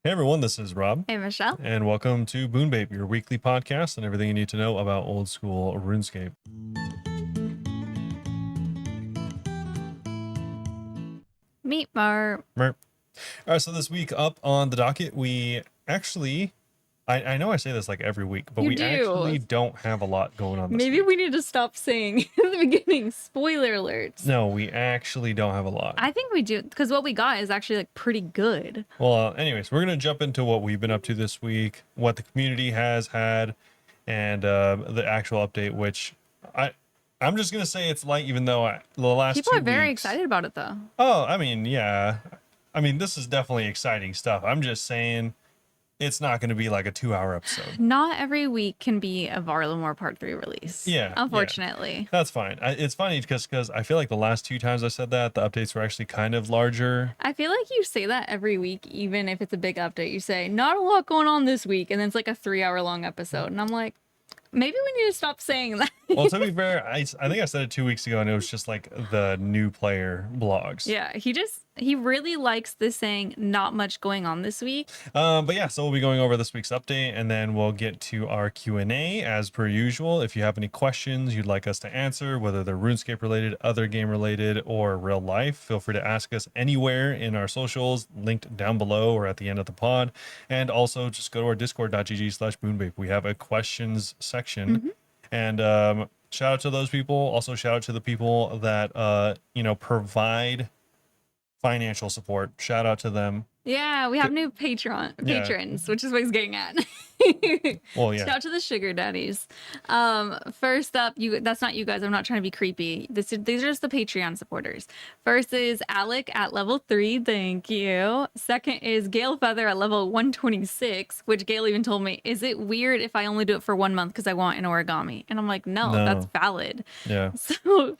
Hey everyone, this is Rob, Hey, Michelle. and welcome to Bunebape, your weekly podcast and everything you need to know about old school RuneScape. Meet Mar. All right, so this week up on the docket, we actually, I know I say this like every week, but You we do. actually don't have a lot going on this Maybe week. we need to stop saying in the beginning spoiler alerts. No, we actually don't have a lot. I think we do, because what we got is actually like pretty good. Well, anyways, we're going to jump into what we've been up to this week, what the community has had, and the actual update, which I'm just going to say it's light, even though the last People 2 are very weeks. excited about it, though. Oh, I mean, yeah. I mean, this is definitely exciting stuff. I'm just saying it's not going to be like a 2-hour episode. Not every week can be a Varlamore Part 3 release. Yeah. Unfortunately. That's fine. It's funny because I feel like the last 2 times I said that, the updates were actually kind of larger. I feel like you say that every week, even if it's a big update. You say, not a lot going on this week, and then it's like a 3-hour long episode. And I'm like, maybe we need to stop saying that. Well, to be fair, I think I said it 2 weeks ago, and it was just like the new player blogs. Yeah, he really likes this saying, not much going on this week. But yeah, so we'll be going over this week's update, and then we'll get to our Q&A as per usual. If you have any questions you'd like us to answer, whether they're RuneScape related, other game related, or real life, feel free to ask us anywhere in our socials, linked down below or at the end of the pod. And also just go to our discord.gg/Bunebape. We have a questions section. And shout out to those people. Also shout out to the people that provide financial support. Shout out to them. Yeah, we have new patrons, which is what he's getting at. Well, yeah. Shout out to the sugar daddies. First up, that's not you guys. I'm not trying to be creepy. These are just the Patreon supporters. First is Alec at level 3. Thank you. Second is Gale Feather at level 126, which Gale even told me, is it weird if I only do it for 1 month because I want an origami? And I'm like, no, that's valid. Yeah. So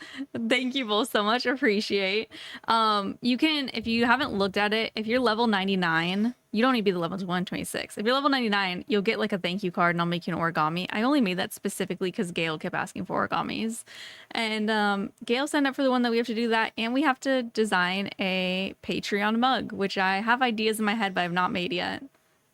thank you both so much. Appreciate. You can, if you haven't looked at it, if you're level 99, you don't need to be the level 126. If you're level 99, you'll get like a thank you card and I'll make you an origami. I only made that specifically because Gail kept asking for origamis. And Gail signed up for the one that we have to do that. And we have to design a Patreon mug, which I have ideas in my head, but I've not made yet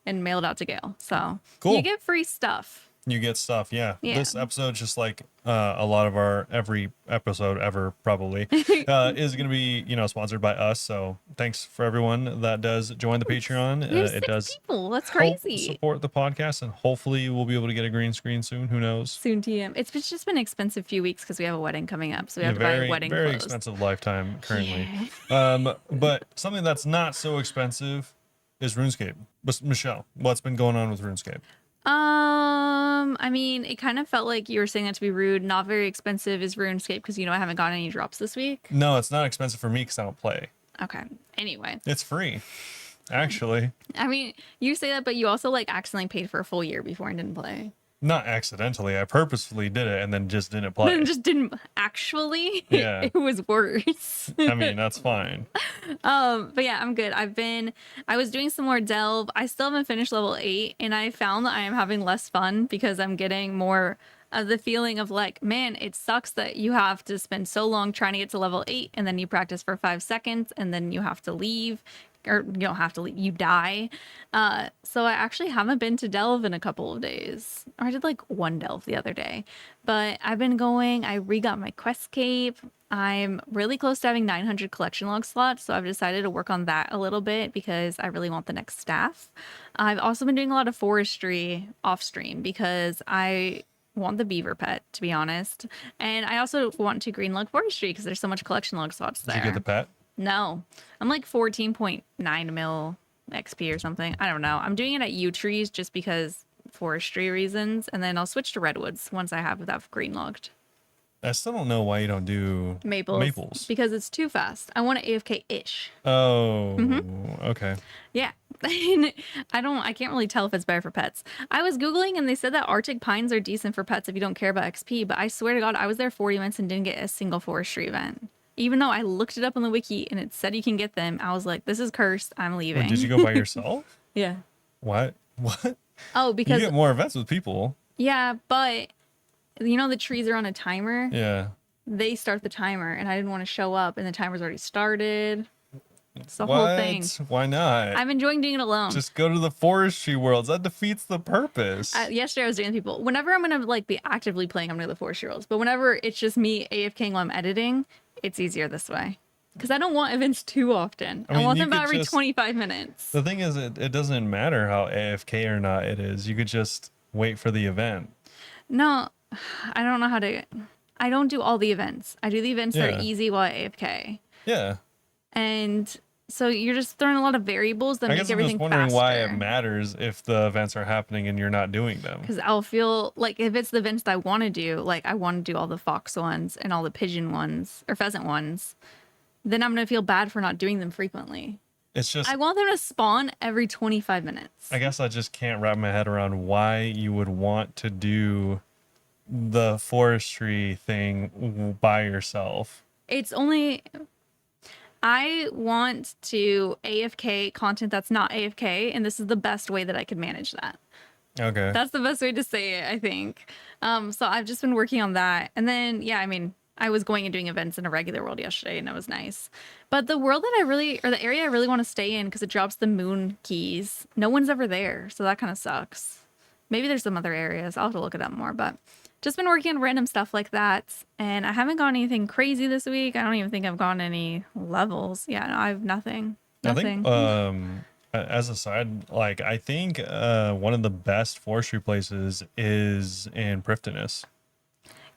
and mailed out to Gail. So cool. You get free stuff. You get stuff, yeah. This episode, just like a lot of our every episode ever probably, is going to be sponsored by us. So thanks for everyone that does join the Patreon. It does people. That's crazy. Support the podcast, and hopefully we'll be able to get a green screen soon. Who knows? Soon, TM. It's just been an expensive few weeks because we have a wedding coming up, so we have to buy wedding very clothes. Expensive lifetime currently. Yeah. But something that's not so expensive is RuneScape. But Michelle, what's been going on with RuneScape? I mean, it kind of felt like you were saying that to be rude. Not very expensive is RuneScape because I haven't gotten any drops this week. No, it's not expensive for me because I don't play. Okay. Anyway, it's free, actually. I mean, you say that, but you also like accidentally paid for a full year before and didn't play. Not accidentally. I purposefully did it and then just didn't play. Then just didn't actually. Yeah. It was worse. I mean, that's fine. But yeah, I'm good. I was doing some more delve. I still haven't finished level 8, and I found that I am having less fun because I'm getting more of the feeling of like, man, it sucks that you have to spend so long trying to get to level 8 and then you practice for 5 seconds and then you have to leave. Or you don't have to leave, you die. So I actually haven't been to delve in a couple of days. Or I did like 1 delve the other day. But I've been going, I re-got my quest cape. I'm really close to having 900 collection log slots, so I've decided to work on that a little bit because I really want the next staff. I've also been doing a lot of forestry off stream because I want the beaver pet, to be honest. And I also want to green log forestry because there's so much collection log slots there. Did you get the pet? No, I'm like 14.9 mil XP or something. I don't know. I'm doing it at yew trees just because forestry reasons, and then I'll switch to redwoods once I have that green logged. I still don't know why you don't do maples. Because it's too fast. I want it AFK-ish. Oh, okay. Yeah. I can't really tell if it's better for pets. I was Googling and they said that Arctic pines are decent for pets if you don't care about XP, but I swear to God, I was there 40 minutes and didn't get a single forestry event. Even though I looked it up on the wiki and it said you can get them, I was like, this is cursed. I'm leaving. Wait, did you go by yourself? Yeah. What? Oh, because you get more events with people. Yeah, but the trees are on a timer. Yeah. They start the timer and I didn't want to show up and the timer's already started. It's the whole thing. What? Why not? I'm enjoying doing it alone. Just go to the forestry worlds. That defeats the purpose. Yesterday I was doing with people. Whenever I'm gonna like be actively playing, I'm gonna do the forestry worlds. But whenever it's just me AFKing while I'm editing, it's easier this way. Because I don't want events too often. I mean, want you them about could every just- 25 minutes. The thing is, it doesn't matter how AFK or not it is. You could just wait for the event. No, I don't know how to. I don't do all the events. I do the events that Yeah. are easy while AFK. Yeah. And so you're just throwing a lot of variables that I make guess I'm everything just wondering faster. why it matters if the events are happening and you're not doing them. Because I'll feel like if it's the events that I want to do, like I want to do all the fox ones and all the pigeon ones or pheasant ones, then I'm going to feel bad for not doing them frequently. It's just, I want them to spawn every 25 minutes. I guess I just can't wrap my head around why you would want to do the forestry thing by yourself. It's only. I want to AFK content that's not AFK, and this is the best way that I can manage that. Okay. That's the best way to say it, I think. So I've just been working on that. And then, yeah, I mean, I was going and doing events in a regular world yesterday, and it was nice. But the world that I really, or the area I really want to stay in, because it drops the moon keys, no one's ever there. So that kind of sucks. Maybe there's some other areas. I'll have to look it up more. But just been working on random stuff like that. And I haven't gone anything crazy this week. I don't even think I've gone any levels. Yeah, no, I have nothing. Nothing. I think, as a side, like, I think one of the best forestry places is in Prifddinas.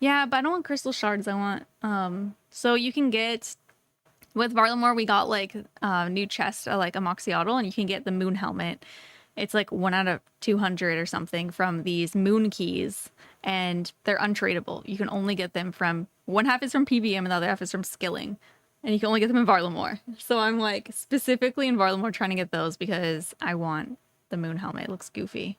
Yeah, but I don't want crystal shards. I want so you can get with Varlamore, we got like new chest like a Moxie-Otl, and you can get the moon helmet. It's like 1 out of 200 or something from these moon keys, and they're untradeable. You can only get them from one half is from PVM and the other half is from skilling. And you can only get them in Varlamore. So I'm like specifically in Varlamore trying to get those because I want the moon helmet. It looks goofy.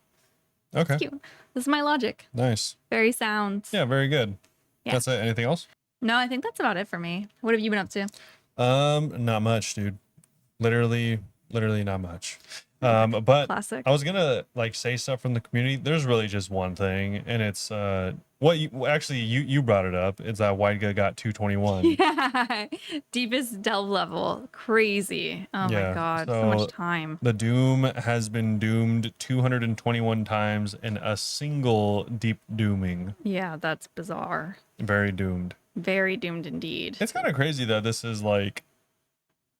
Okay. It's cute. This is my logic. Nice. Very sound. Yeah, very good. Yeah. That's it. Anything else? No, I think that's about it for me. What have you been up to? Not much, dude. Literally not much. But Classic. I was gonna like say stuff from the community. There's really just one thing, and it's what you actually you brought it up. It's that White got 221. Yeah. Deepest delve level. Crazy. Oh Yeah, my god. So so much time. The doom has been doomed 221 times in a single deep dooming. Yeah, that's bizarre. Very doomed. Very doomed indeed. It's kind of crazy that this is like,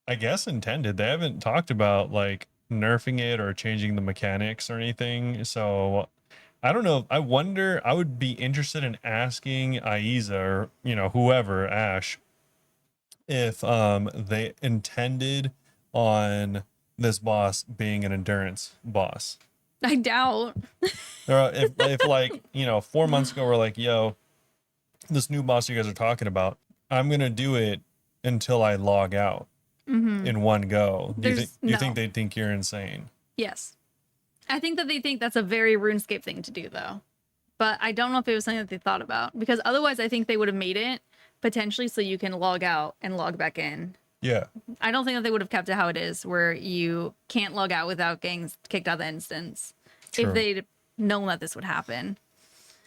I guess, intended. They haven't talked about like nerfing it or changing the mechanics or anything. So I don't know. I wonder, I would be interested in asking Aiza or, whoever, Ash, if they intended on this boss being an endurance boss. I doubt. Or if like, 4 months ago we're like, yo, this new boss you guys are talking about, I'm going to do it until I log out in one go. Do you think they'd think you're insane? Yes. I think that they think that's a very RuneScape thing to do, though. But I don't know if it was something that they thought about. Because otherwise, I think they would have made it, potentially, so you can log out and log back in. Yeah. I don't think that they would have kept it how it is, where you can't log out without getting kicked out of the instance. True. If they'd known that this would happen.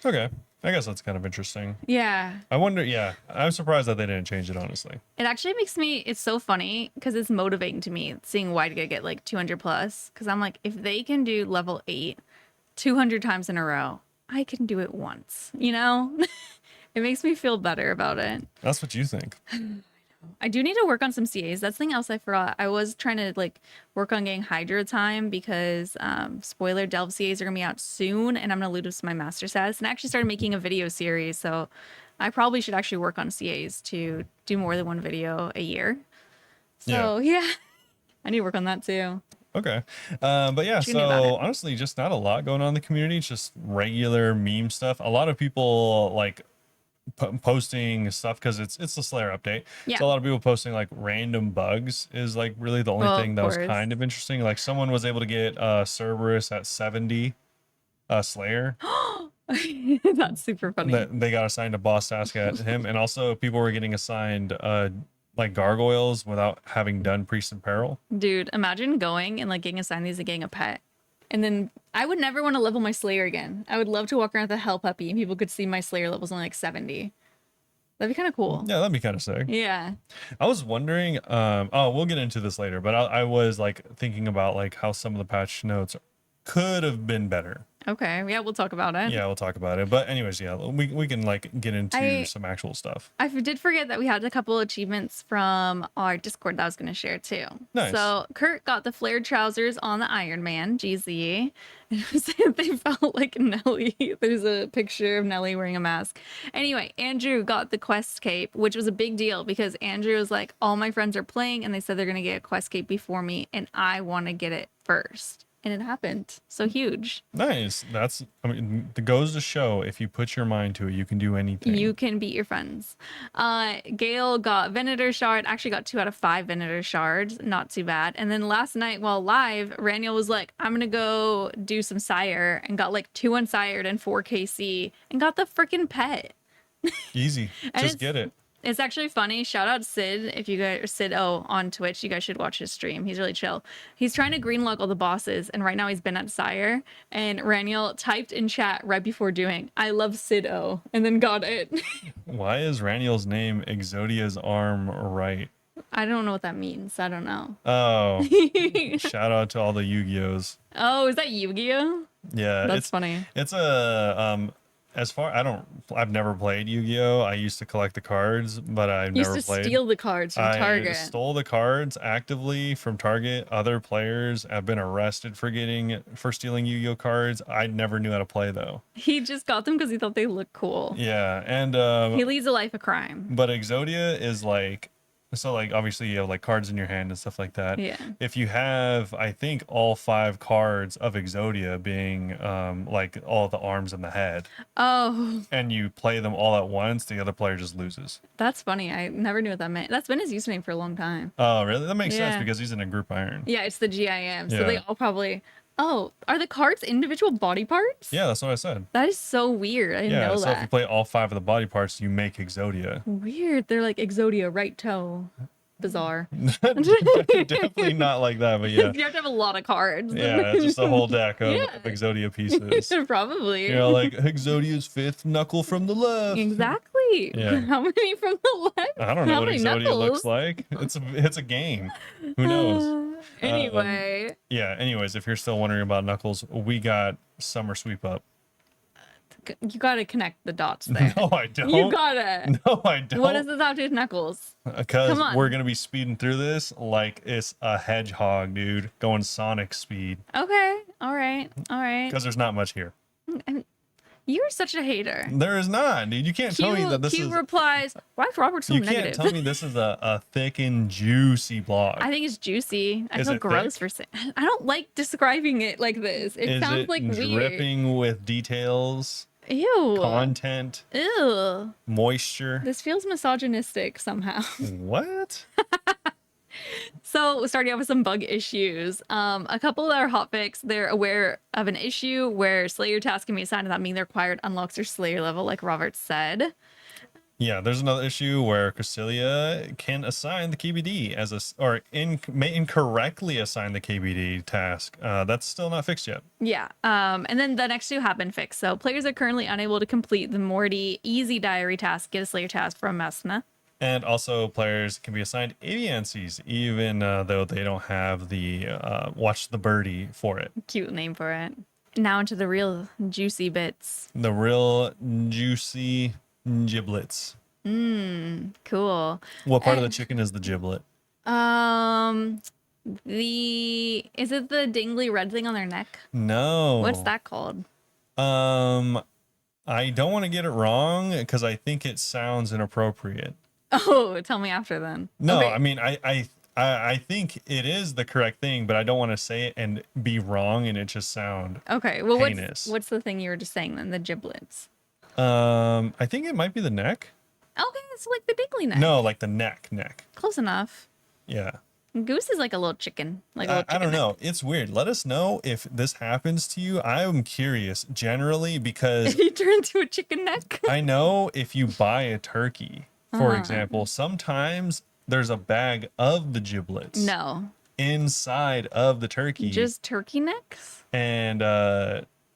Okay. I guess that's kind of interesting. Yeah. I wonder, yeah. I'm surprised that they didn't change it, honestly. It actually makes me, it's so funny because it's motivating to me seeing White get like 200 plus. Because I'm like, if they can do level 8 200 times in a row, I can do it once, It makes me feel better about it. That's what you think. I do need to work on some CAs. That's the thing else I forgot. I was trying to like work on getting Hydra time because spoiler Delve CAs are gonna be out soon, and I'm gonna lose my master status. And I actually started making a video series, so I probably should actually work on CAs to do more than one video a year. So yeah, I need to work on that too. Okay. But yeah, What you gonna do about so it? honestly, just not a lot going on in the community. It's just regular meme stuff. A lot of people like posting stuff because it's the Slayer update. Yeah. So a lot of people posting like random bugs is like really the only Well, thing of that was course. kind of interesting. Like someone was able to get Cerberus at 70 Slayer. That's super funny. That they got assigned a boss task at him, and also people were getting assigned like gargoyles without having done Priest in Peril. Dude, imagine going and like getting assigned these and getting a pet. And then I would never want to level my Slayer again. I would love to walk around with a hell puppy and people could see my Slayer levels only like 70. That'd be kind of cool. Yeah, that'd be kind of sick. Yeah. I was wondering, oh, we'll get into this later, but I was like thinking about like how some of the patch notes could have been better. Okay. Yeah, we'll talk about it. Yeah, we'll talk about it. But anyways, yeah, we can like get into I some actual stuff. I did forget that we had a couple achievements from our Discord that I was going to share too. Nice. So Kurt got the flared trousers on the Iron Man, GZ. And they felt like Nelly. There's a picture of Nelly wearing a mask. Anyway, Andrew got the quest cape, which was a big deal because Andrew was like, all my friends are playing and they said they're going to get a quest cape before me and I want to get it first. And it happened. So huge. Nice. I mean, it goes to show if you put your mind to it, you can do anything. You can beat your friends. Gail got Venator Shard, actually got 2 out of 5 Venator Shards. Not too bad. And then last night while live, Raniel was like, I'm going to go do some Sire and got like 2 unsired and 4 KC and got the freaking pet. Easy. Just get it. It's actually funny. Shout out Sid. If you guys, Sid O on Twitch, you guys should watch his stream. He's really chill. He's trying to greenlock all the bosses, and right now he's been at Sire. And Raniel typed in chat right before doing, I love Sid O, and then got it. Why is Raniel's name Exodia's arm right? I don't know what that means. I don't know. Oh, shout out to all the Yu-Gi-Ohs. Oh, is that Yu-Gi-Oh? Yeah, That's funny. It's a I've never played Yu-Gi-Oh. I used to collect the cards, but I've never Used to played. steal the cards from I Target. stole the cards actively from Target. Other players have been arrested for stealing Yu-Gi-Oh cards. I never knew how to play though. He just got them because he thought they looked cool. Yeah, and He leads a life of crime. but Exodia is like, so like obviously you have like cards in your hand and stuff like that. Yeah. If you have, I think all 5 cards of Exodia being like all the arms and the head, Oh, and you play them all at once, the other player just loses. that's funny. I never knew what that meant. That's been his username for a long time. Oh, really? That makes sense Yeah. because he's in a group iron. Yeah, it's the GIM. So Yeah. they all probably. Oh, are the cards individual body parts? Yeah, that's what I said. That is so weird. I didn't Yeah, know so if you that. play all 5 of the body parts, you make Exodia. Weird. They're like Exodia, right toe. Bizarre. Definitely not like that, but yeah. You have to have a lot of cards. Yeah, it's just a whole deck of, Yeah. of Exodia pieces. Probably. You know, like Exodia's 5th knuckle from the left. Exactly. Yeah. How many from the left? I don't know How what many Exodia knuckles? looks like. It's a game. Who knows? Anyway, Yeah, anyways, if you're still wondering about Knuckles, we got Summer Sweep up. you gotta connect the dots there. No, I don't. You gotta. No, I don't. What does this have to do with Knuckles? Because Come on. we're going to be speeding through this like it's a hedgehog, dude. Going Sonic speed. Okay. All right. All right. Because there's not much here. You're such a hater. There is not, dude. You can't tell me that this Q is... replies, why is Robert so You negative? can't tell me this is a thick and juicy blog. I think it's juicy. I Is feel it gross thick? for saying. I don't like describing it like this. It Is sounds it like weird. dripping with details, Ew. content, Ew. moisture? This feels misogynistic somehow. What? So starting off with some bug issues. A couple that are hotfix, they're aware of an issue where Slayer tasks can be assigned without meaning they're required unlocks their Slayer level, like Robert said. Yeah, there's another issue where Cresselia can assign the KBD may incorrectly assign the KBD task. That's still not fixed yet. Yeah. And then the next two have been fixed. So players are currently unable to complete the Morty Easy Diary task, get a Slayer task from Mesna. And also, players can be assigned aviancies, even though they don't have the Watch the Birdie for it. Cute name for it. Now into the real juicy bits. The real juicy giblets. Cool. What part of the chicken is the giblet? Is it the dingly red thing on their neck? No. What's that called? I don't want to get it wrong because I think it sounds inappropriate. Oh, tell me after then. No, Okay. I mean, I think it is the correct thing, but I don't want to say it and be wrong and it just sound Okay. Well, heinous. what's the thing you were just saying then? The giblets. I think it might be the neck. Okay, it's like the dingly neck. No, like the neck. Close enough. Yeah. Goose is like a little chicken. Like a little I chicken don't know. It's weird. Let us know if this happens to you. I'm curious generally because If you turn into a chicken neck. I know if you buy a turkey, for example, sometimes there's a bag of the giblets No. inside of the turkey. Just turkey necks? And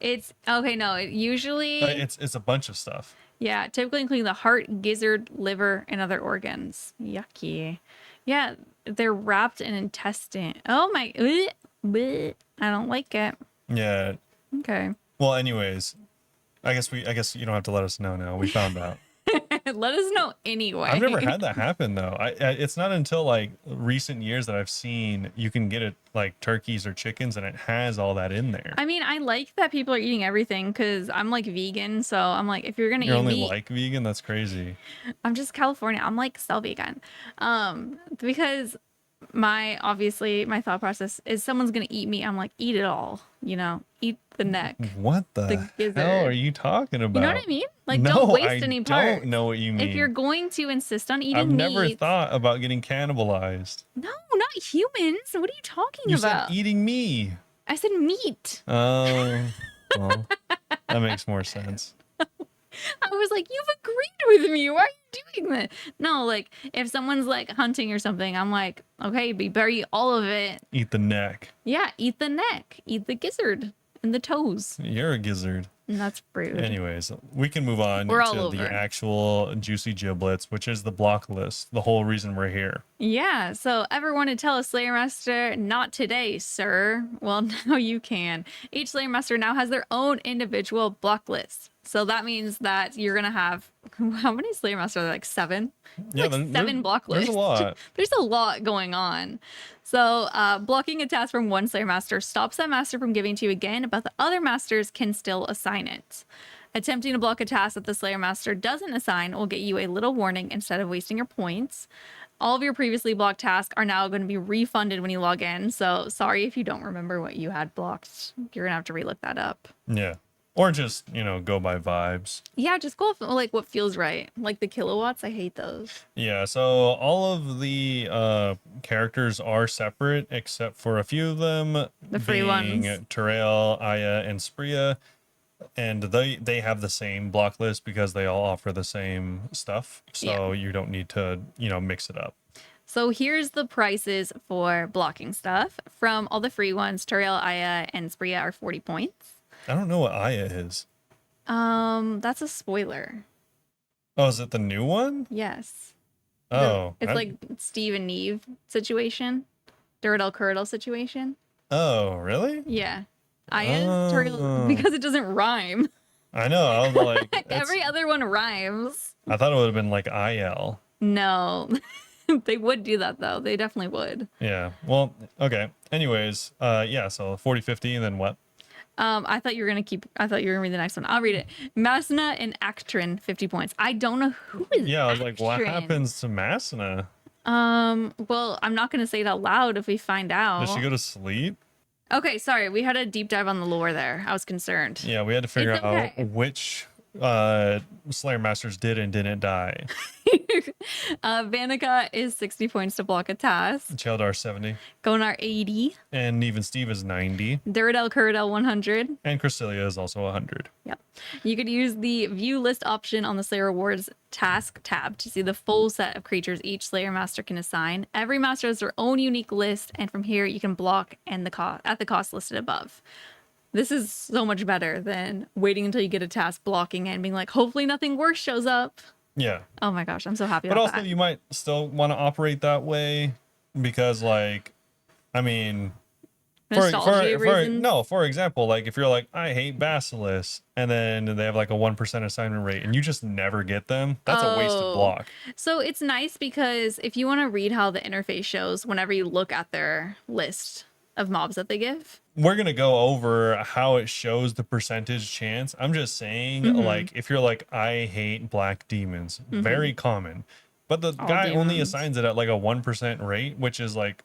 It's okay. No, it usually, It's a bunch of stuff. yeah, typically including the heart, gizzard, liver, and other organs. Yucky. Yeah, they're wrapped in intestine. Oh my, bleh. I don't like it. Yeah. Okay. Well, anyways, I guess you don't have to let us know now. We found out. Let us know I've anyway. never had that happen though. It's not until like recent years that I've seen you can get it like turkeys or chickens and it has all that in there. I mean, I like that people are eating everything because I'm like vegan. So I'm like, if you're gonna You're eat only meat, like vegan? That's crazy. I'm just California. I'm like still vegan. Because obviously my thought process is someone's gonna eat meat. I'm like, eat it all, eat the neck, What the the hell are gizzard. you talking You know what about? I mean? Like, don't No, waste I any don't part. know what you If you're mean. going to insist on I've eating never meat, thought about getting cannibalized. no, not humans. What are you talking You said about? eating me. I said meat. Oh, well, that makes more sense. I was like, you've agreed with me. Why are you doing that? No, like if someone's like hunting or something, I'm like, okay, be bury all of it. Eat the neck. Yeah, eat the neck, eat the gizzard and the toes. You're a gizzard. And that's rude. Anyways, we can move on We're all to the over. actual juicy giblets, which is the block list, the whole reason we're here. Yeah, so ever want to tell a Slayer Master, not today, sir? Well, now you can. Each Slayer Master now has their own individual block list. So that means that you're going to have, how many Slayer Masters are there? Like 7? Yeah, Like 7 block lists. there's a lot. There's a lot going on. So blocking a task from one Slayer Master stops that master from giving to you again, but the other masters can still assign it. Attempting to block a task that the Slayer Master doesn't assign will get you a little warning instead of wasting your points. All of your previously blocked tasks are now going to be refunded when you log in. So sorry if you don't remember what you had blocked. You're going to have to relook that up. Yeah. Or just, go by vibes. Yeah, just go with like what feels right. Like the kilowatts, I hate those. Yeah, so all of the characters are separate except for a few of them, The free being ones. Terrell, Aya, and Spria. And they have the same block list because they all offer the same stuff. So you don't need to, mix it up. So here's the prices for blocking stuff. From all the free ones, Terrell, Aya, and Spria are 40 points. I don't know what Aya is. That's a spoiler. Oh, is it the new one? Yes. Oh. It's like Steve and Neve situation. Duradel Curdle situation. Oh, really? Yeah. Aya's Turtle because it doesn't rhyme. I know. I was like, Every other one rhymes. I thought it would have been like IL. No. They would do that though. They definitely would. Yeah. Well, okay. Anyways, yeah, so 40, 50, and then what? I thought you were gonna read the next one. I'll read it. Masna and Actrin, 50 points. I don't know who is Yeah, I was like, what Actrin? happens to Masina? Well, I'm not gonna say it out loud if we find out. Does she go to sleep? Okay, sorry. We had a deep dive on the lore there. I was concerned. Yeah, we had to figure It's out okay. which Slayer Masters did and didn't die. Vanica is 60 points to block a task. Cheldar 70. Gonar 80. And even Steve is 90. Duradel Curadel 100. And Cresselia is also 100. Yep. You could use the view list option on the Slayer Rewards task tab to see the full set of creatures each Slayer Master can assign. Every master has their own unique list, and from here you can block and at the cost listed above. This is so much better than waiting until you get a task, blocking it, and being like, hopefully nothing worse shows up. Yeah. Oh my gosh, I'm so happy But about also, that. you might still want to operate that way because, like, I mean, Nostalgia reasons. for example, like if you're like, I hate Basilisk, and then they have like a 1% assignment rate, and you just never get them, that's a wasted Oh. block. So it's nice because if you want to read how the interface shows whenever you look at their list of mobs that they give. We're gonna go over how it shows the percentage chance. I'm just saying, like, if you're like, I hate black demons, very common, but the All guy only demons. assigns it at like a 1% rate, which is like,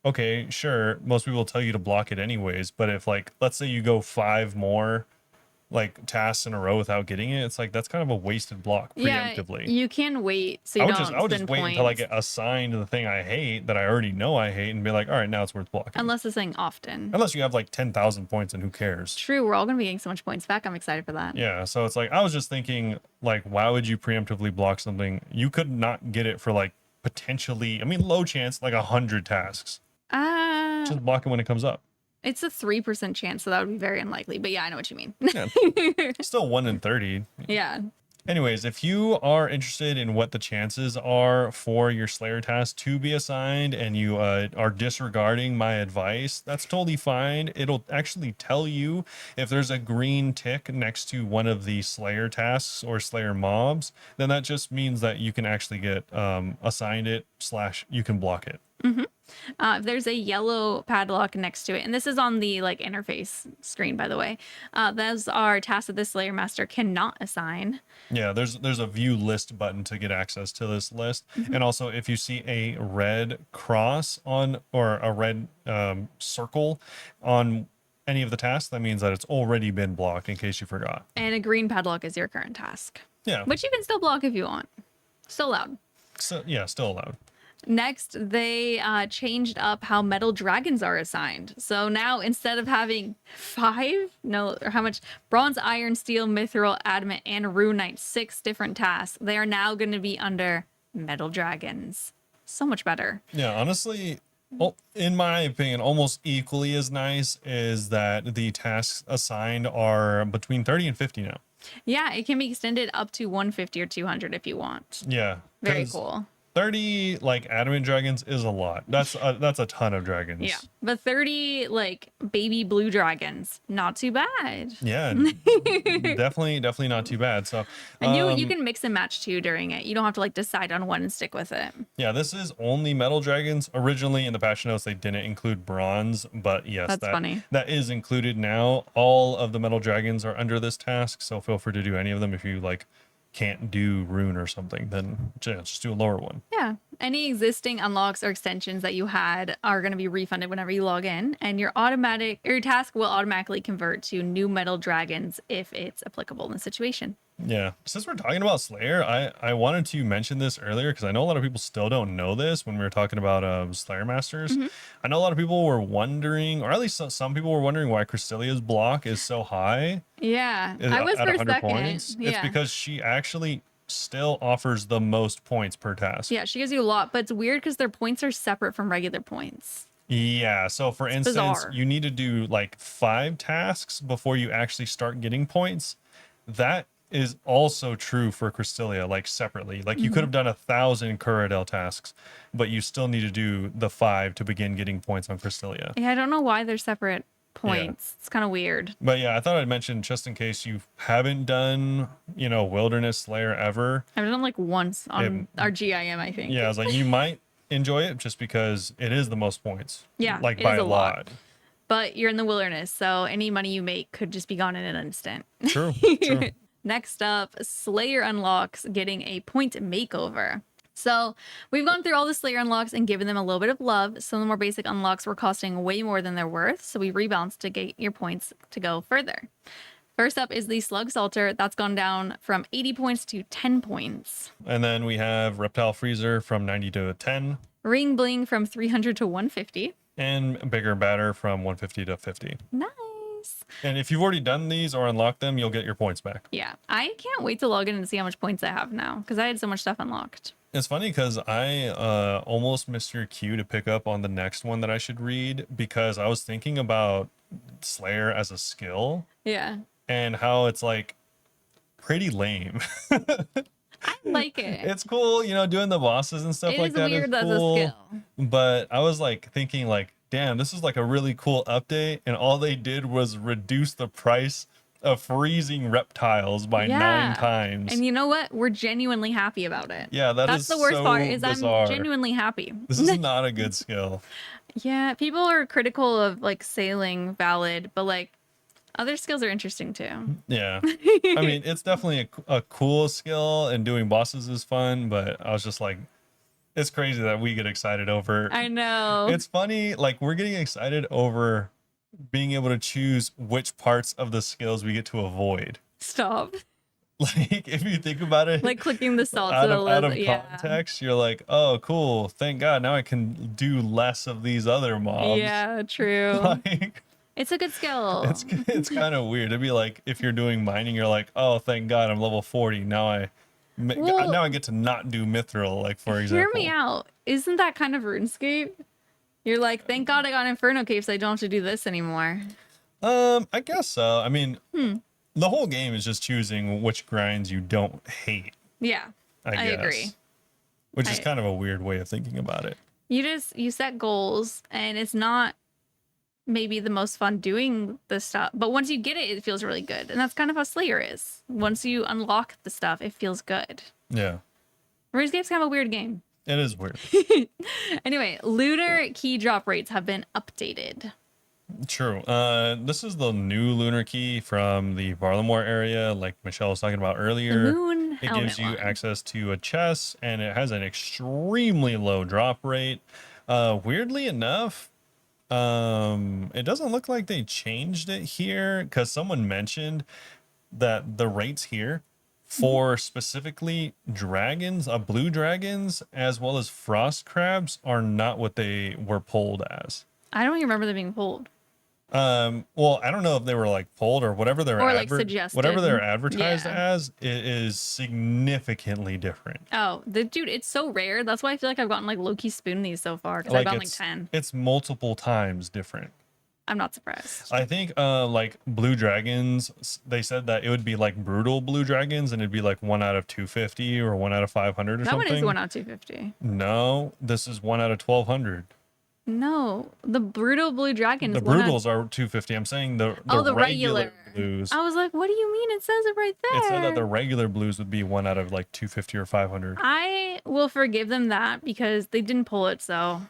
okay, sure, most people tell you to block it anyways, but if like, let's say you go 5 more like tasks in a row without getting it, it's like that's kind of a wasted block preemptively. Yeah, you can wait so you I don't would just spend wait points. until I get assigned the thing I hate that I already know I hate and be like, all right, now it's worth blocking. Unless it's saying often. Unless you have like 10,000 points and who cares? True, we're all going to be getting so much points back. I'm excited for that. Yeah, so it's like I was just thinking, like, why would you preemptively block something? You could not get it for like potentially, I mean, low chance, like 100 tasks. Just block it when it comes up. It's a 3% chance, so that would be very unlikely. But yeah, I know what you mean. Yeah, still 1 in 30. Yeah. Anyways, if you are interested in what the chances are for your Slayer task to be assigned and you are disregarding my advice, that's totally fine. It'll actually tell you if there's a green tick next to one of the Slayer tasks or Slayer mobs, then that just means that you can actually get assigned it / you can block it. If there's a yellow padlock next to it, and this is on the like interface screen, by the way, those are tasks that the Slayer Master cannot assign. Yeah, there's a view list button to get access to this list. And also if you see a red cross on or a red circle on any of the tasks, that means that it's already been blocked in case you forgot. And a green padlock is your current task, Yeah. which you can still block if you want. Still allowed. So yeah, still allowed. Next, they changed up how metal dragons are assigned. So now instead of having 5, no, or how much? Bronze, iron, steel, mithril, adamant, and runite, 6 different tasks. They are now going to be under metal dragons. So much better. Yeah, honestly, in my opinion, almost equally as nice is that the tasks assigned are between 30 and 50 now. Yeah, it can be extended up to 150 or 200 if you want. Yeah. Very 'cause cool. 30 like adamant dragons is a lot. That's a ton of dragons. Yeah, but 30 like baby blue dragons, not too bad. Yeah, definitely not too bad. So, And you can mix and match too during it. You don't have to like decide on one and stick with it. yeah, this is only metal dragons. Originally in the patch notes they didn't include bronze, but yes, That's funny. that is included now. All of the metal dragons are under this task, so feel free to do any of them. If you like can't do rune or something, then just do a lower one. Yeah. Any existing unlocks or extensions that you had are going to be refunded whenever you log in, and your task will automatically convert to new metal dragons if it's applicable in the situation. Yeah. Since we're talking about Slayer, I wanted to mention this earlier because I know a lot of people still don't know this when we were talking about Slayer Masters. I know a lot of people were wondering, or at least some people were wondering why Crystalia's block is so high. Yeah. I was At for a 100 second. points. Yeah. It's because she actually still offers the most points per task. Yeah, she gives you a lot, but it's weird because their points are separate from regular points. Yeah. So for instance, bizarre. you need to do like 5 tasks before you actually start getting points. That is also true for Crystalia, like separately. Like you could have done 1,000 Curadel tasks, but you still need to do the 5 to begin getting points on Crystalia. Yeah, I don't know why they're separate points. It's kind of weird. But yeah, I thought I'd mention just in case you haven't done, Wilderness Slayer ever. I've done like once on our GIM, I think. Yeah, I was like, you might enjoy it just because it is the most points. Yeah, like it by is a a lot. lot. But you're in the wilderness, so any money you make could just be gone in an instant. True. Next up, Slayer unlocks getting a point makeover. So we've gone through all the Slayer unlocks and given them a little bit of love. Some of the more basic unlocks were costing way more than they're worth, so we rebalanced to get your points to go further. First up is the Slug Salter. That's gone down from 80 points to 10 points. And then we have Reptile Freezer from 90 to 10. Ring Bling from 300 to 150. And Bigger Batter from 150 to 50. Nice. And if you've already done these or unlocked them, you'll get your points back. Yeah, I can't wait to log in and see how much points I have now because I had so much stuff unlocked. It's funny because I almost missed your cue to pick up on the next one that I should read because I was thinking about Slayer as a skill Yeah, and how it's like pretty lame. I like it. It's cool, doing the bosses and stuff It like is that weird is as a cool. skill. But I was like thinking like, damn, this is like a really cool update, and all they did was reduce the price of freezing reptiles by 9 times. And you know what? We're genuinely happy about it. Yeah, that's the worst so part is bizarre. I'm genuinely happy. This is not a good skill. Yeah, people are critical of like sailing valid, but like other skills are interesting too. Yeah. I mean, it's definitely a cool skill, and doing bosses is fun, but I was just like, it's crazy that we get excited over. I know. It's funny, like we're getting excited over being able to choose which parts of the skills we get to avoid. Stop. Like if you think about it, Like clicking the salt out to the of list. Yeah. context, you're like, oh, cool. Thank God. Now I can do less of these other mobs. Yeah, true. Like, It's a good skill. it's kind of weird. It'd be like if you're doing mining, you're like, oh, thank God I'm level 40. Now I get to not do mithril, like for example. Hear me out. Isn't that kind of RuneScape? You're like, thank God I got Inferno Cave so I don't have to do this anymore. I guess so. I mean, Hmm. the whole game is just choosing which grinds you don't hate, Yeah, I I agree. guess. Which is I kind of a weird way of thinking about it. you set goals and it's not maybe the most fun doing the stuff, but once you get it, it feels really good. And that's kind of how Slayer is. Once you unlock the stuff, it feels good. Yeah, RuneScape's kind of a weird game. it is weird. Anyway, lunar key drop rates have been updated. True. This is the new lunar key from the Varlamore area, like Michelle was talking about The earlier. moon It helmet gives you one. access to a chest, and it has an extremely low drop rate. Weirdly enough, it doesn't look like they changed it here because someone mentioned that the rates here for specifically dragons, blue dragons, as well as frost crabs, are not what they were pulled as. I don't even remember them being pulled Well, I don't know if they were like pulled or whatever or like suggested. whatever they're advertised Yeah. as, it is significantly different. Dude, it's so rare. That's why I feel like I've gotten like low key spoon these so far because I've Like gotten like 10. it's multiple times different. I'm not surprised. I think like blue dragons, they said that it would be like brutal blue dragons and it'd be like 1 out of 250 or 1 out of 500 or That one something. is 1 out of 250. No, this is 1 out of 1200. No, the brutal blue dragon The is 1 out. brutals are 250. I'm saying the The regular regular. blues. I was like, what do you mean? It says it right there. It said that the regular blues would be 1 out of like 250 or 500. I will forgive them that because they didn't pull it. So,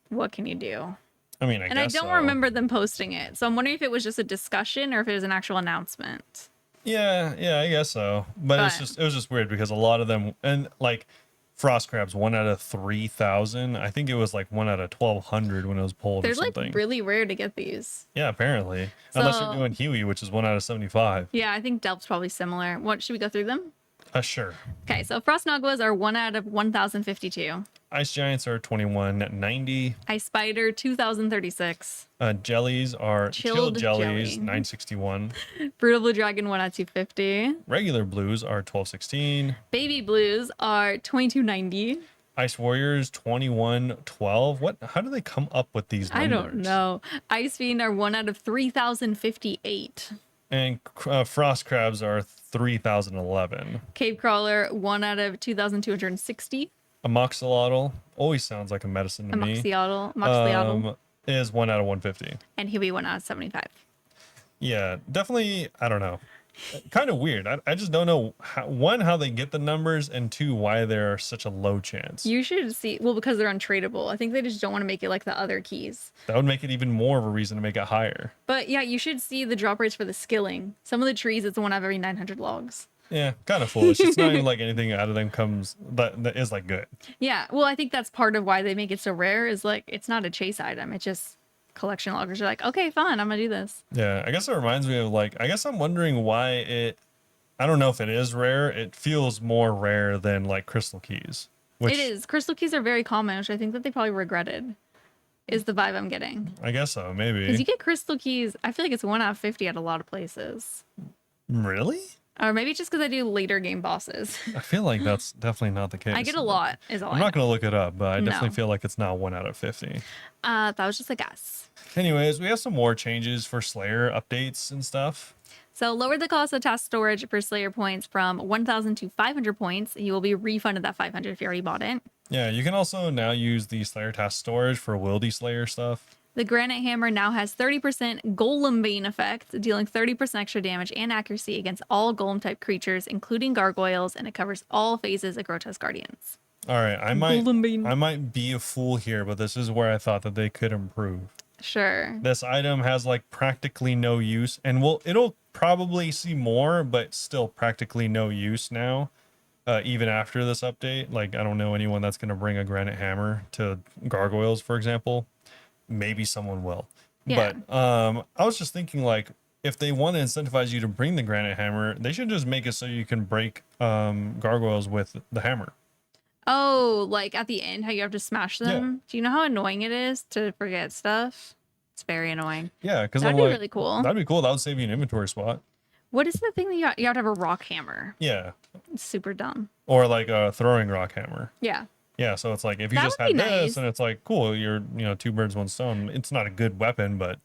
what can you do? I mean, I And guess I don't so. remember them posting it. So I'm wondering if it was just a discussion or if it was an actual announcement. Yeah, I guess so. But it was just weird because a lot of them, and like frost crabs, 1 out of 3,000. I think it was like 1 out of 1,200 when it was pulled They're or something. like really rare to get these. Yeah, apparently. Unless you're So- doing Huey, which is 1 out of 75. Yeah, I think Delp's probably similar. What should we go through them? Sure. Okay, so Frost Naguas are 1 out of 1,052. Ice giants are 2190. Ice Spider 2,036. Jellies are chilled jellies, jelly. 961. Brutal Blue Dragon 1 out of 250. Regular blues are 1216. Baby Blues are 2290. Ice warriors 2112. What? How do they come up with these numbers? I don't know. Ice Fiend are 1 out of 3,058. And frost crabs are 3011. Cave Crawler 1 out of 2,260. Amoxolotl always sounds like a medicine to me. Moxliotl. Is 1 out of 150. And Huey 1 out of 75. Yeah, definitely. I don't know. Kind of weird. I just don't know how they get the numbers, and 2, why they're such a low chance. You should see, well, because they're untradeable. I think they just don't want to make it like the other keys. That would make it even more of a reason to make it higher. But yeah, you should see the drop rates for the skilling. Some of the trees, it's 1 out of every 900 logs. Yeah, kind of foolish. It's not even like anything out of them comes that is like good. Yeah, well, I think that's part of why they make it so rare is like, it's not a chase item. It's just collection loggers are like, okay, fine, I'm gonna do this. Yeah, I guess it reminds me of like, I guess I'm wondering why I don't know if it is rare. It feels more rare than like crystal keys. Which It is. Crystal keys are very common, which I think that they probably regretted, is the vibe I'm getting. I guess so, Because you maybe. get crystal keys, I feel like it's 1 out of 50 at a lot of places. Really? Or maybe it's just because I do later game bosses. I feel like that's definitely not the case. I get a lot, is all I'm I know. not going to look it up, but I definitely No. feel like it's not 1 out of 50. That was just a guess. Anyways, we have some more changes for Slayer updates and stuff. So lower the cost of task storage for Slayer points from 1,000 to 500 points. You will be refunded that 500 if you already bought it. Yeah, you can also now use the Slayer task storage for Wildy Slayer stuff. The Granite Hammer now has 30% Golem Bane effect, dealing 30% extra damage and accuracy against all Golem-type creatures, including gargoyles, and it covers all phases of Grotesque Guardians. All right, Golden Bean. I might be a fool here, but this is where I thought that they could improve. Sure. This item has like practically no use, and it'll probably see more, but still practically no use now. Even after this update, like I don't know anyone that's going to bring a granite hammer to gargoyles, for example. Maybe someone will. Yeah. But I was just thinking like if they want to incentivize you to bring the granite hammer, they should just make it so you can break gargoyles with the hammer. Oh, like at the end, how you have to smash them? Yeah. Do you know how annoying it is to forget stuff? It's very annoying. Yeah, because That'd I'm be like, really cool. that'd be cool. That would save you an inventory spot. What is the thing that you have to have a rock hammer? Yeah. It's super dumb. Or like a throwing rock hammer. Yeah. Yeah, so it's like if you That just would be had this nice. and it's like, cool, you're, two birds, one stone. It's not a good weapon, but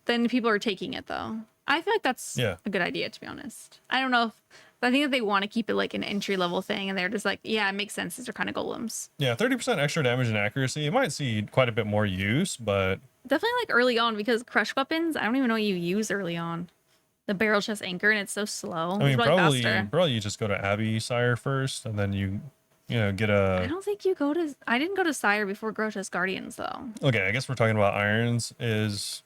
Then people are taking it though. I feel like that's yeah. a good idea, to be honest. I don't know if I think that they want to keep it like an entry level thing, and they're just like, yeah, it makes sense. These are kind of golems. Yeah, 30% extra damage and accuracy. It might see quite a bit more use, but Definitely like early on because crush weapons, I don't even know what you use early on. The barrel chest anchor and it's so slow. I It's mean, probably faster. probably you just go to Abbey Sire first, and then get I a. don't think you go to. I didn't go to Sire before Grotesque Guardians though. Okay, I guess we're talking about irons. Is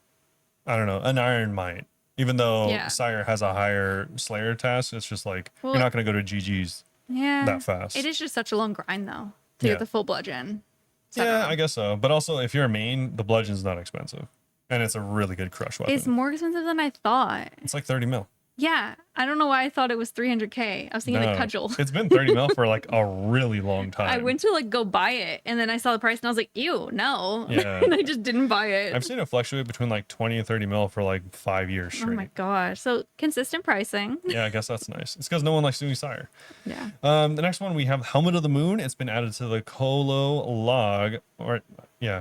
I don't know, an iron might. Even though Yeah. Sire has a higher Slayer task, it's just like you're Well, not going to go to GG's yeah. that fast. It is just such a long grind though to Yeah. get the full bludgeon. So I don't Yeah, know. I guess so. But also, if you're a main, the bludgeon's not expensive, and it's a really good crush weapon. It's more expensive than I thought. It's like 30 mil. Yeah, I don't know why I thought it was 300K. I was thinking the No, cudgel. it's been 30 mil for like a really long time. I went to like go buy it, and then I saw the price, and I was like, "Ew, no!" Yeah. and I just didn't buy it. I've seen it fluctuate between like 20 and 30 mil for like 5 years Oh straight. my gosh! So consistent pricing. Yeah, I guess that's nice. It's because no one likes doing Sire. Yeah. The next one we have Helmet of the Moon. It's been added to the Colo log, or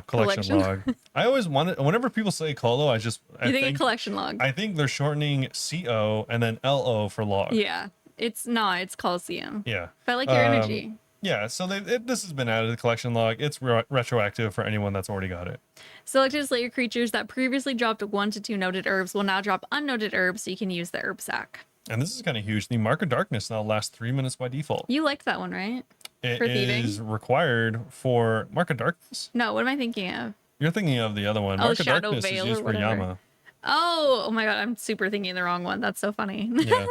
collection log. I always wanted, whenever people say Colo, I You think a collection log? I think they're shortening CO and then LO for log. Yeah, it's not. It's Coliseum. Yeah. But I like your energy. Yeah, so this has been added to the collection log. It's retroactive for anyone that's already got it. Selected Slayer creatures that previously dropped 1 to 2 noted herbs will now drop unnoted herbs, so you can use the herb sack. And this is kind of huge. The Mark of Darkness now lasts 3 minutes by default. You liked that one, right? It for thieving? is required for Mark of Darkness. No, what am I thinking of? You're thinking of the other one. Oh, Mark of Shadow Darkness is Veil or used for whatever. Yama. Oh my god, I'm super thinking the wrong one. That's so funny. Yeah.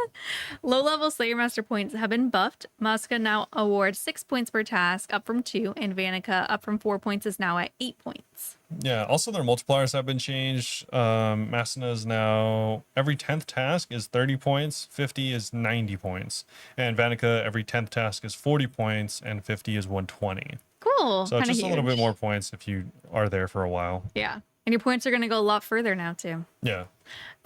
Low-level Slayer Master points have been buffed. Muska now awards 6 points per task, up from 2, and Vanica, up from 4 points, is now at 8 points. Yeah. Also, their multipliers have been changed. Masina is now every 10th task is 30 points, 50 is 90 points, and Vanica every 10th task is 40 points, and 50 is 120. Cool. So it's Kinda just a little bit huge. more points if you are there for a while. Yeah. And your points are going to go a lot further now, too. Yeah.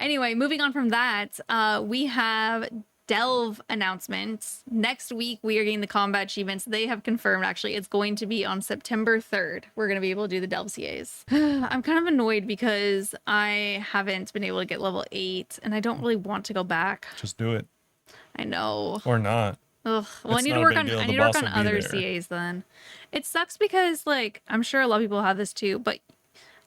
Anyway, moving on from that, we have Delve announcements. Next week, we are getting the combat achievements. They have confirmed, actually, it's going to be on September 3rd. We're going to be able to do the Delve CAs. I'm kind of annoyed because I haven't been able to get level 8, and I don't really want to go back. Just do it I know. or not. Ugh. Well, I It's need not to a work big on deal. I The need to work boss on will be other there. CAs then. It sucks because like I'm sure a lot of people have this too, but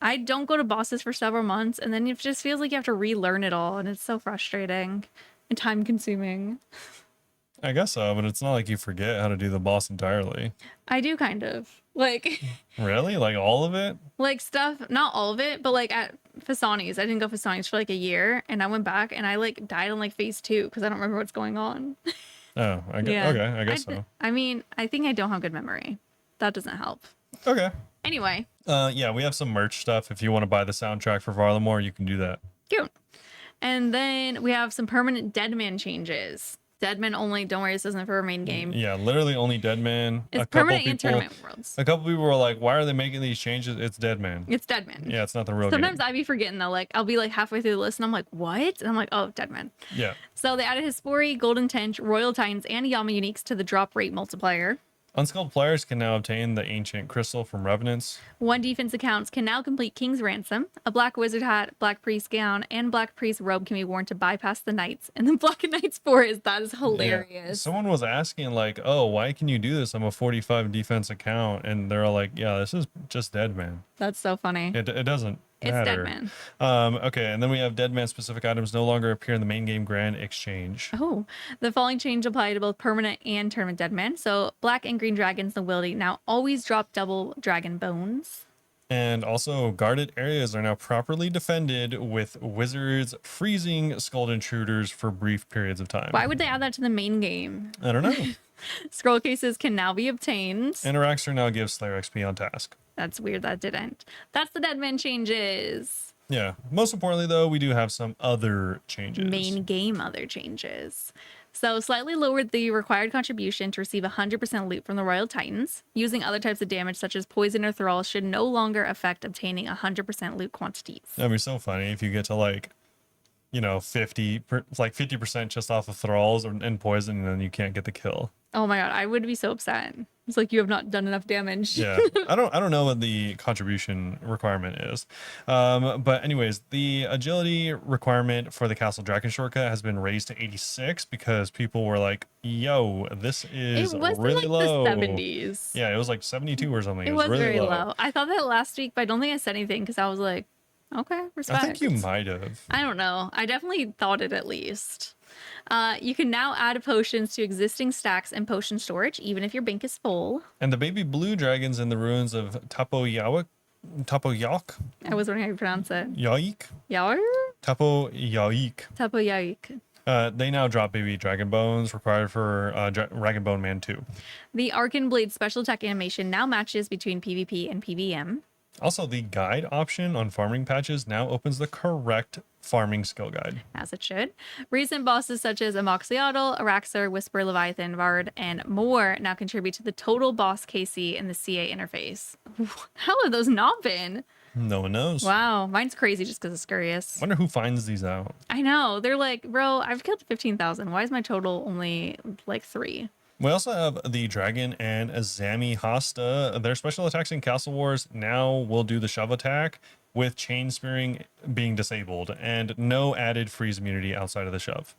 I don't go to bosses for several months and then it just feels like you have to relearn it all and it's so frustrating and time consuming. I guess so, but it's not like you forget how to do the boss entirely. I do kind of. Like Really? Like all of it? like stuff, not all of it, but like at Fasani's, I didn't go Fasani's for like a year and I went back and I like died on like phase 2 because I don't remember what's going on. Oh, I guess, Yeah. okay, I guess so. I mean, I think I don't have good memory. That doesn't help. Okay. Anyway, Yeah, we have some merch stuff. If you want to buy the soundtrack for Varlamore, you can do that. cute. And then we have some permanent Deadman changes. Deadman only. Don't worry, this isn't for our main game. Yeah, literally only Dead Man. It's permanent and tournament worlds. A couple people were like, "Why are they making these changes?" It's Dead Man. It's Deadman. Yeah, it's not the real Sometimes game. I be forgetting though. Like I'll be like halfway through the list and I'm like, what? And I'm like, oh, Deadman. Yeah. So they added Hespori, Golden Tench, Royal Titans, and Yama uniques to the drop rate multiplier. Unskilled players can now obtain the Ancient Crystal from Revenants. 1 defense accounts can now complete King's Ransom. A black wizard hat, black priest gown, and black priest robe can be worn to bypass the knights. And the Black Knights Forest, that is Yeah. hilarious. Someone was asking like, "Oh, why can you do this? I'm a 45 defense account," and they're all like, "Yeah, this is just Dead Man. That's so funny. It doesn't It's matter." Deadman. Okay, and then we have Dead Man specific items no longer appear in the main game Grand Exchange. Oh, the following change apply to both permanent and tournament Deadman. So black and green dragons nobility now always drop double dragon bones. And also, guarded areas are now properly defended with wizards freezing skull intruders for brief periods of time. Why would they add that to the main game? I don't know. Scroll cases can now be obtained. Interaxer now gives Slayer XP on task. That's weird that didn't. That's the Deadman changes. Yeah. Most importantly, though, we do have some other changes. Main game other changes. So slightly lowered the required contribution to receive 100% loot from the Royal Titans. Using other types of damage such as poison or thrall should no longer affect obtaining 100% loot quantities. That'd be so funny if you get to like, 50% just off of thralls and poison, and then you can't get the kill. Oh my god, I would be so upset. It's like you have not done enough damage. Yeah, I don't know what the contribution requirement is, but anyways, the agility requirement for the Castle Dragon shortcut has been raised to 86 because people were like, "Yo, this It is was in really like the low." 70s. Yeah, it was like 72 or something. It It was was really very low. low. I thought that last week, but I don't think I said anything because I was like, okay, I think you respect. might have. I don't know. I definitely thought it at least. You can now add potions to existing stacks and potion storage, even if your bank is full. And the baby blue dragons in the ruins of Tapoyawk, I was wondering how you pronounce it. Yaik, Yaor? Tapoyawik. Tapoyaik. They now drop baby dragon bones required for Dragon Bone Man 2. The Arcan Blade special attack animation now matches between PvP and PvM, Also, the guide option on farming patches now opens the correct farming skill guide. as it should. Recent bosses such as Amoxicatl, Araxer, Whisper, Leviathan, Vard, and more now contribute to the total boss KC in the CA interface. How have those not been? No one knows. Wow, mine's crazy just because it's curious. Wonder who finds these out. I know. They're like, bro, I've killed 15,000. Why is my total only like 3? We also have the Dragon and Azami Hasta. Their special attacks in Castle Wars now will do the shove attack with chain spearing being disabled and no added freeze immunity outside of the shove.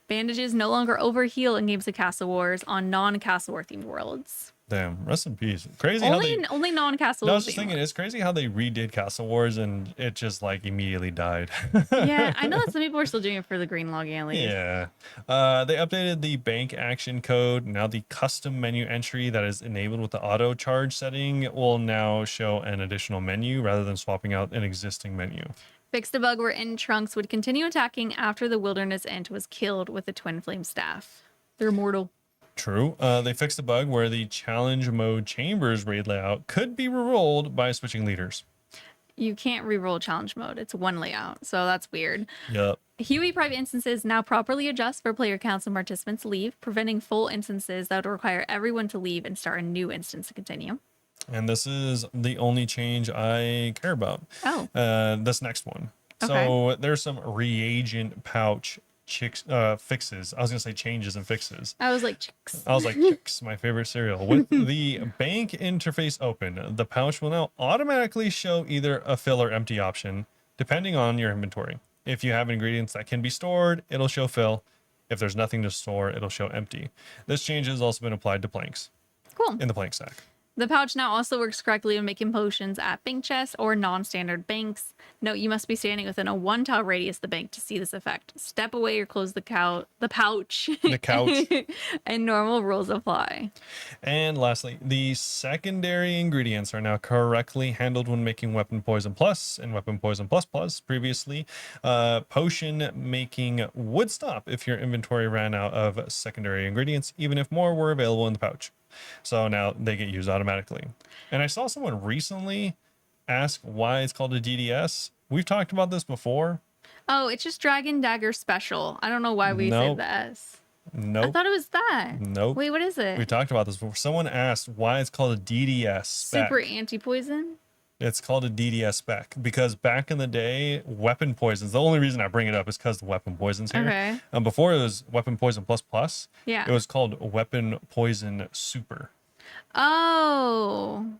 Bandages no longer overheal in games of Castle Wars on non-Castle War themed worlds. Damn, rest in peace. Crazy how they... Only non-Castle No, I War was just themed thinking, it's crazy how they redid Castle Wars and it just like immediately died. Yeah, I know that some people are still doing it for the green login at least. Yeah. They updated the bank action code. Now the custom menu entry that is enabled with the auto charge setting will now show an additional menu rather than swapping out an existing menu. Fixed a bug where Int Trunks would continue attacking after the Wilderness Int was killed with the Twin Flame Staff. They're immortal. True. They fixed a bug where the challenge mode chambers raid layout could be rerolled by switching leaders. You can't reroll challenge mode. It's one layout, so that's weird. Yep. Huey private instances now properly adjust for player counts and participants leave, preventing full instances that would require everyone to leave and start a new instance to continue. And this is the only change I care about. Oh. This next one. Okay. So there's some reagent pouch fixes. I was gonna say changes and fixes. I was like, chicks. I was like, Chicks, my favorite cereal. With the bank interface open, the pouch will now automatically show either a fill or empty option, depending on your inventory. If you have ingredients that can be stored, it'll show fill. If there's nothing to store, it'll show empty. This change has also been applied to planks Cool. in the plank stack. The pouch now also works correctly when making potions at bank chests or non-standard banks. Note you must be standing within a 1 tile radius of the bank to see this effect. Step away or close the pouch. The couch. And normal rules apply. And lastly, the secondary ingredients are now correctly handled when making Weapon Poison Plus and Weapon Poison Plus Plus. Previously, potion making would stop if your inventory ran out of secondary ingredients, even if more were available in the pouch. So now they get used automatically. And I saw someone recently ask why it's called a DDS. We've talked about this before. Oh, it's just Dragon Dagger Special. I don't know why we Nope. said the S. Nope. I thought it was that. Nope. Wait, what is it? We talked about this before. Someone asked why it's called a DDS spec. Super anti-poison? It's called a DDS spec because back in the day, weapon poisons. The only reason I bring it up is because the weapon poisons here. Okay. Before it was weapon poison plus plus. Yeah. It was called weapon poison super. Oh.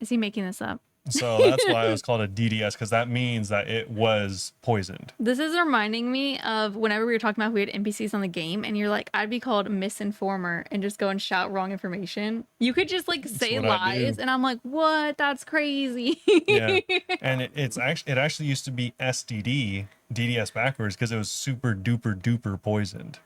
Is he making this up? So that's why it was called a DDS because that means that it was poisoned. This is reminding me of whenever we were talking about we had NPCs on the game and you're like, I'd be called misinformer and just go and shout wrong information. You could just like say what I do. lies and I'm like, what? That's crazy. Yeah. And it actually used to be SDD, DDS backwards because it was super duper duper poisoned.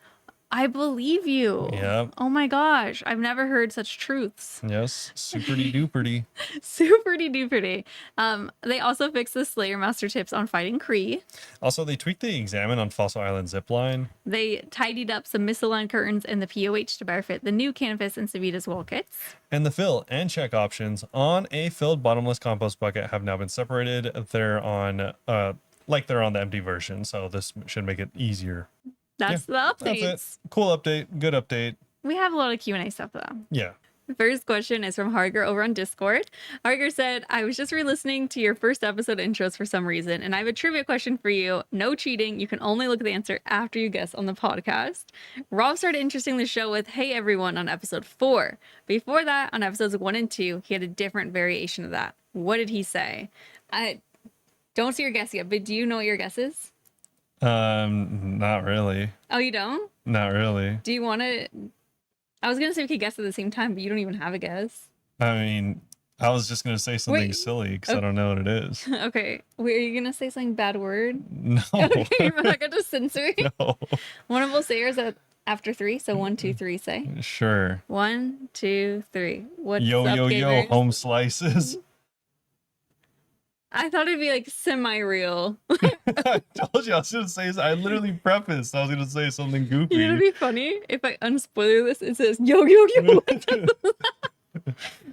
I believe you. Yep. Oh my gosh. I've never heard such truths. Yes. Superdy duperdy. Superdy duperdy. They also fixed the Slayer Master tips on fighting Kree. Also, they tweaked the examine on Fossil Island zipline. They tidied up some misaligned curtains in the POH to better fit the new canvas and Savita's wall kits. And the fill and check options on a filled bottomless compost bucket have now been separated. They're on they're on the empty version, so this should make it easier. That's the updates. That's it. Cool update. Good update. We have a lot of Q&A stuff though. Yeah. First question is from Harger over on Discord. Harger said, I was just re-listening to your first episode intros for some reason, and I have a trivia question for you. No cheating. You can only look at the answer after you guess on the podcast. Rob started interesting the show with Hey Everyone on episode 4. Before that, on episodes 1 and 2, he had a different variation of that. What did he say? I don't see your guess yet, but do you know what your guess is? Not really. Oh, you don't? Not really. Do you want to... I was going to say we could guess at the same time, but you don't even have a guess. I mean, I was just gonna say something silly because I don't know what it is. Okay. Wait, are you going to say something bad word? No. Okay, we're not going to censor it. No. One of us say yours after 3. So 1, 2, 3, say. Sure. 1, 2, 3. What's Yo, up, yo, yo, gamers? home slices. I thought it'd be like semi-real. I told you I was gonna say. I literally prefaced. I was gonna say something goofy. You know, it'd be funny if I unspoiler this. It says yo yo yo.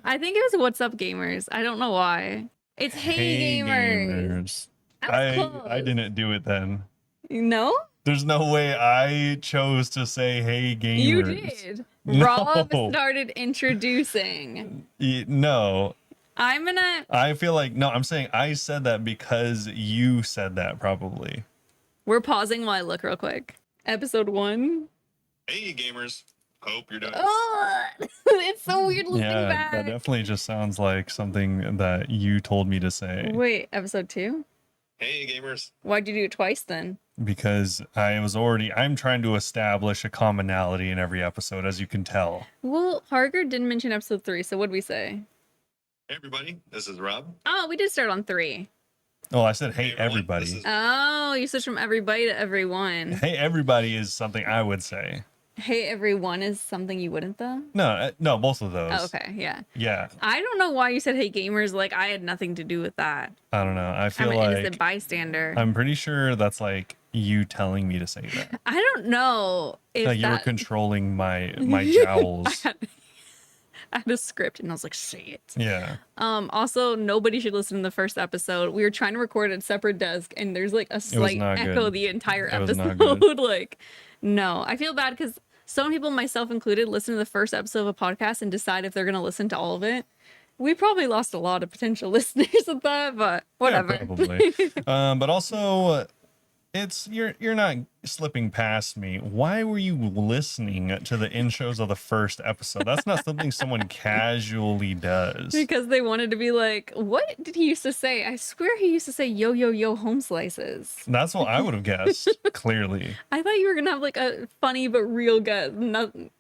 I think it was "What's up, gamers." I don't know why. It's "Hey, gamers." That was I close. didn't do it then. No, There's no way I chose to say "Hey, gamers." you did. No. Rob started introducing. No. I'm gonna. I feel like no. I'm saying I said that because you said that probably. We're pausing while I look real quick. Episode 1. Hey, gamers. Hope you're doing. Oh, it's so weird listening Yeah, back. that definitely just sounds like something that you told me to say. Wait, episode 2? Hey, gamers. Why'd you do it twice then? Because I'm trying to establish a commonality in every episode, as you can tell. Well, Harger didn't mention episode 3, so what'd we say? Hey, everybody. This is Rob. Oh, we did start on 3. Oh, I said, hey, everybody. Oh, you switched from everybody to everyone. Hey, everybody is something I would say. Hey, everyone is something you wouldn't though? No, both of those. Oh, okay, yeah. Yeah, I don't know why you said hey gamers, like I had nothing to do with that. I don't know. I feel I'm an like innocent bystander. I'm pretty sure that's like you telling me to say that. I don't know if Like you were that... controlling my jowls. I had a script and I was like, say it. Yeah. Also, nobody should listen to the first episode. We were trying to record at a separate desk and there's like a slight not echo good. the entire It was not episode. good. Like, no. I feel bad because some people, myself included, listen to the first episode of a podcast and decide if they're going to listen to all of it. We probably lost a lot of potential listeners at that, but whatever. Yeah, probably. But also, you're not slipping past me. Why were you listening to the intros of the first episode? That's not something someone casually does. Because they wanted to be like, what did he used to say? I swear he used to say yo yo yo home slices. That's what I would have guessed. Clearly. I thought you were gonna have like a funny but real guess. Nothing.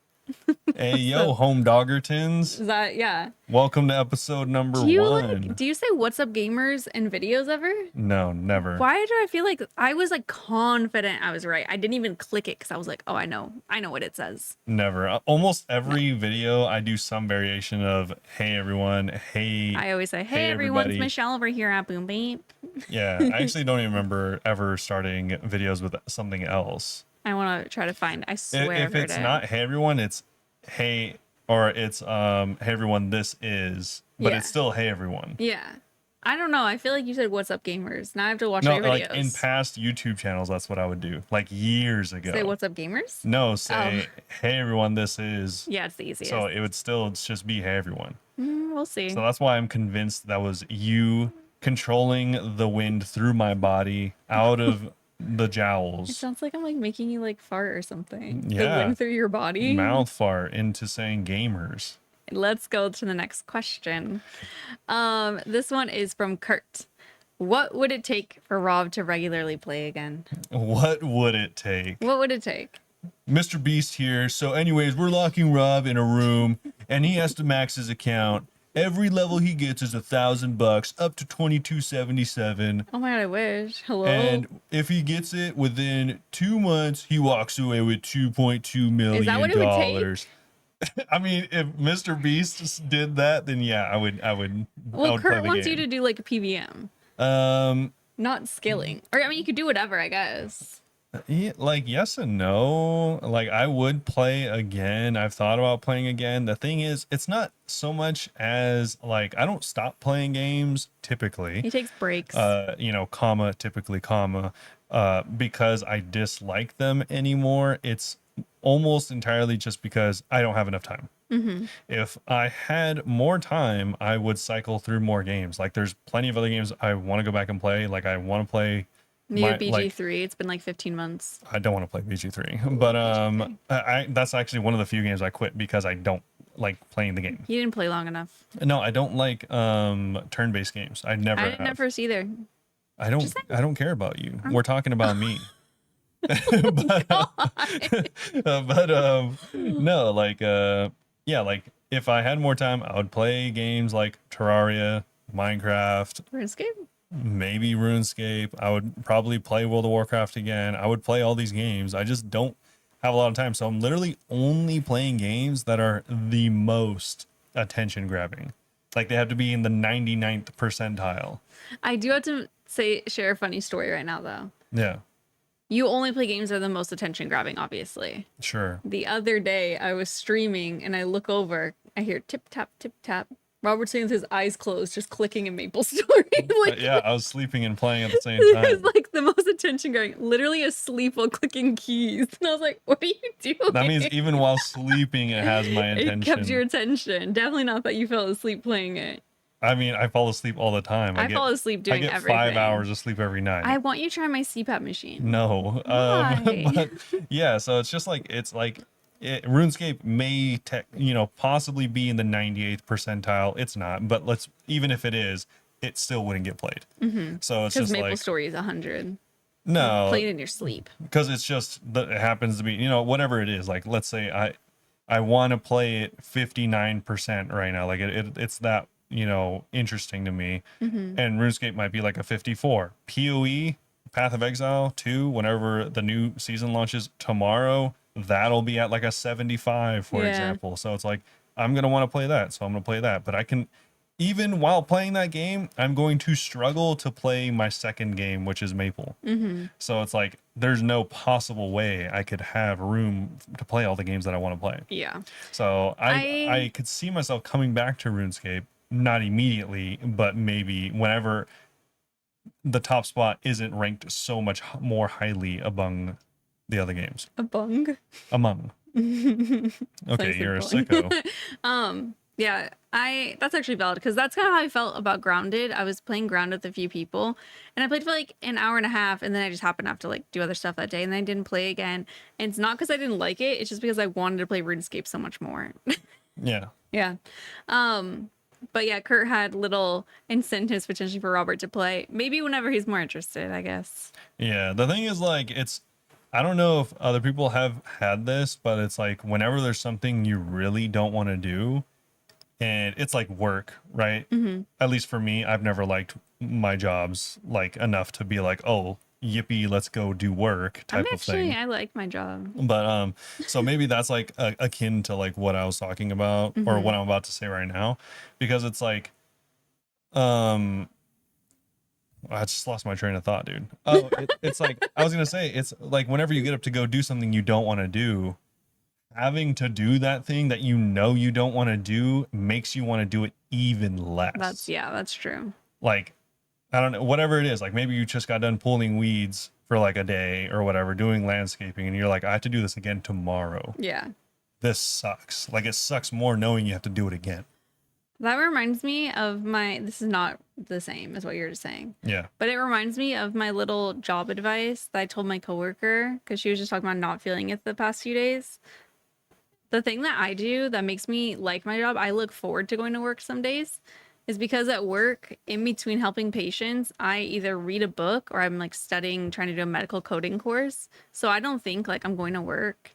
Hey yo, home doggertons. Is that yeah? Welcome to episode number Do you 1. do you say what's up gamers in videos ever? No, never. Why do I feel like I was like confident I was right? I didn't even click it because I was like, oh, I know what it says. Never. Almost every video I do some variation of hey everyone, hey. I always say, hey everyone, it's everybody. Michelle over here at Bunebape. Yeah, I actually don't even remember ever starting videos with something else. I want to try to find. I swear. If I've heard it's it. not hey everyone, it's hey, or it's hey everyone, this is, but Yeah. it's still hey everyone. Yeah. I don't know. I feel like you said what's up gamers. Now I have to watch No, all your like videos. in past YouTube channels, that's what I would do, like years ago. Say what's up gamers? No, say hey everyone, this is. Yeah, it's the easiest. So it would still just be hey everyone. We'll see. So that's why I'm convinced that was you controlling the wind through my body out of the It jowls. sounds like I'm like making you like fart or something. The Yeah. wind through your body. Mouth fart into saying gamers. Let's go to the next question. This one is from Kurt. What would it take for Rob to regularly play again? What would it take? What would it take? Mr. Beast here. So anyways, we're locking Rob in a room and he has to max his account. Every level he gets is $1,000 up to 2277. Oh my god, I wish. Hello. And if he gets it within 2 months, he walks away with $2.2 million. Is that what it would take? I mean, if Mr. Beast just did that, then yeah, I would Well, play Kurt the wants you to game. do like a PVM, Um, not skilling. Or I mean, you could do whatever, I guess. yeah, like yes and no. Like I would play again. I've thought about playing again. The thing is, it's not so much as like I don't stop playing games typically. He takes breaks. Typically, because I dislike them anymore. It's almost entirely just because I don't have enough time. Mm-hmm. If I had more time, I would cycle through more games. Like there's plenty of other games I want to go back and play. Like I want to play Maybe my like BG3. It's been like 15 months. I don't want to play BG3, Ooh, but BG3. I that's actually one of the few games I quit because I don't like playing the game. You didn't play long enough. No, I don't like turn-based games. I I never didn't at have. first either. Just I don't care about you. saying. We're talking about me. but God. no, like yeah, like if I had more time, I would play games like Terraria, Minecraft, RuneScape? maybe RuneScape. I would probably play World of Warcraft again. I would play all these games. I just don't have a lot of time. So I'm literally only playing games that are the most attention grabbing. Like they have to be in the 99th percentile. I do have to share a funny story right now, though. Yeah, You only play games that are the most attention grabbing, obviously. sure. The other day, I was streaming and I look over, I hear tip tap, tip tap. Robert's sitting with his eyes closed, just clicking in Maple Story. Like, Yeah, I was sleeping and playing at the same it time. was like the most attention grabbing, literally asleep while clicking keys. And I was like, what are you doing? That means even while sleeping, it has my It attention. kept your attention. Definitely not that you fell asleep playing it. I mean, I fall asleep all the time. I fall asleep doing I get everything. 5 hours of sleep every night. I want you to try my CPAP machine. No. Why? But yeah, so it's just like RuneScape may possibly be in the 98th percentile. It's not, but even if it is, it still wouldn't get played. Mm-hmm. So it's Because just Maple like Story is 100. no, Play it in your sleep. because it's just that it happens to be whatever it is. Like let's say I want to play it 59% right now. Like it's that interesting to me. Mm-hmm. And RuneScape might be like a 54. PoE, Path of Exile 2, whenever the new season launches tomorrow, that'll be at like a 75, for Yeah. example. So it's like, I'm going to want to play that. So I'm going to play that. But I can, even while playing that game, I'm going to struggle to play my second game, which is Maple. Mm-hmm. So it's like, there's no possible way I could have room to play all the games that I want to play. Yeah. So I could see myself coming back to RuneScape, not immediately, but maybe whenever the top spot isn't ranked so much more highly among the other games. Among. Okay, you're a sicko. Yeah, that's actually valid because that's kind of how I felt about Grounded. I was playing Grounded with a few people and I played for like an hour and a half and then I just happened to have to like do other stuff that day and then I didn't play again. And it's not because I didn't like it, it's just because I wanted to play RuneScape so much more. Yeah. Yeah. But yeah, Kurt had little incentives potentially for Robert to play. Maybe whenever he's more interested, I guess. Yeah. The thing is, like, I don't know if other people have had this, but it's like whenever there's something you really don't want to do, and it's like work, right? Mm-hmm. At least for me, I've never liked my jobs like enough to be like, oh, yippee, let's go do work type of thing. I like my job. But so maybe that's like akin to like what I was talking about or what I'm about to say right now, because it's like I just lost my train of thought, dude. Oh, it's like I was gonna say, it's like whenever you get up to go do something you don't want to do, having to do that thing that you don't want to do makes you want to do it even less. That's true. Like, I don't know, whatever it is, like maybe you just got done pulling weeds for like a day or whatever, doing landscaping, and you're like, I have to do this again tomorrow. Yeah. This sucks. Like, it sucks more knowing you have to do it again. That reminds me of this is not the same as what you're just saying. Yeah. But it reminds me of my little job advice that I told my coworker because she was just talking about not feeling it the past few days. The thing that I do that makes me like my job, I look forward to going to work some days, is because at work, in between helping patients, I either read a book or I'm like studying, trying to do a medical coding course. So I don't think like I'm going to work.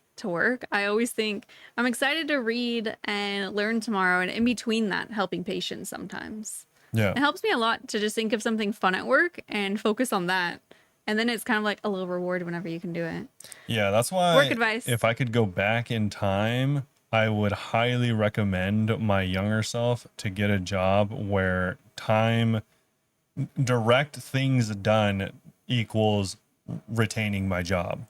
I always think I'm excited to read and learn tomorrow, and in between that, helping patients sometimes. Yeah. It helps me a lot to just think of something fun at work and focus on that. And then it's kind of like a little reward whenever you can do it. Yeah, that's why Work advice. If I could go back in time, I would highly recommend my younger self to get a job where direct things done equals retaining my job.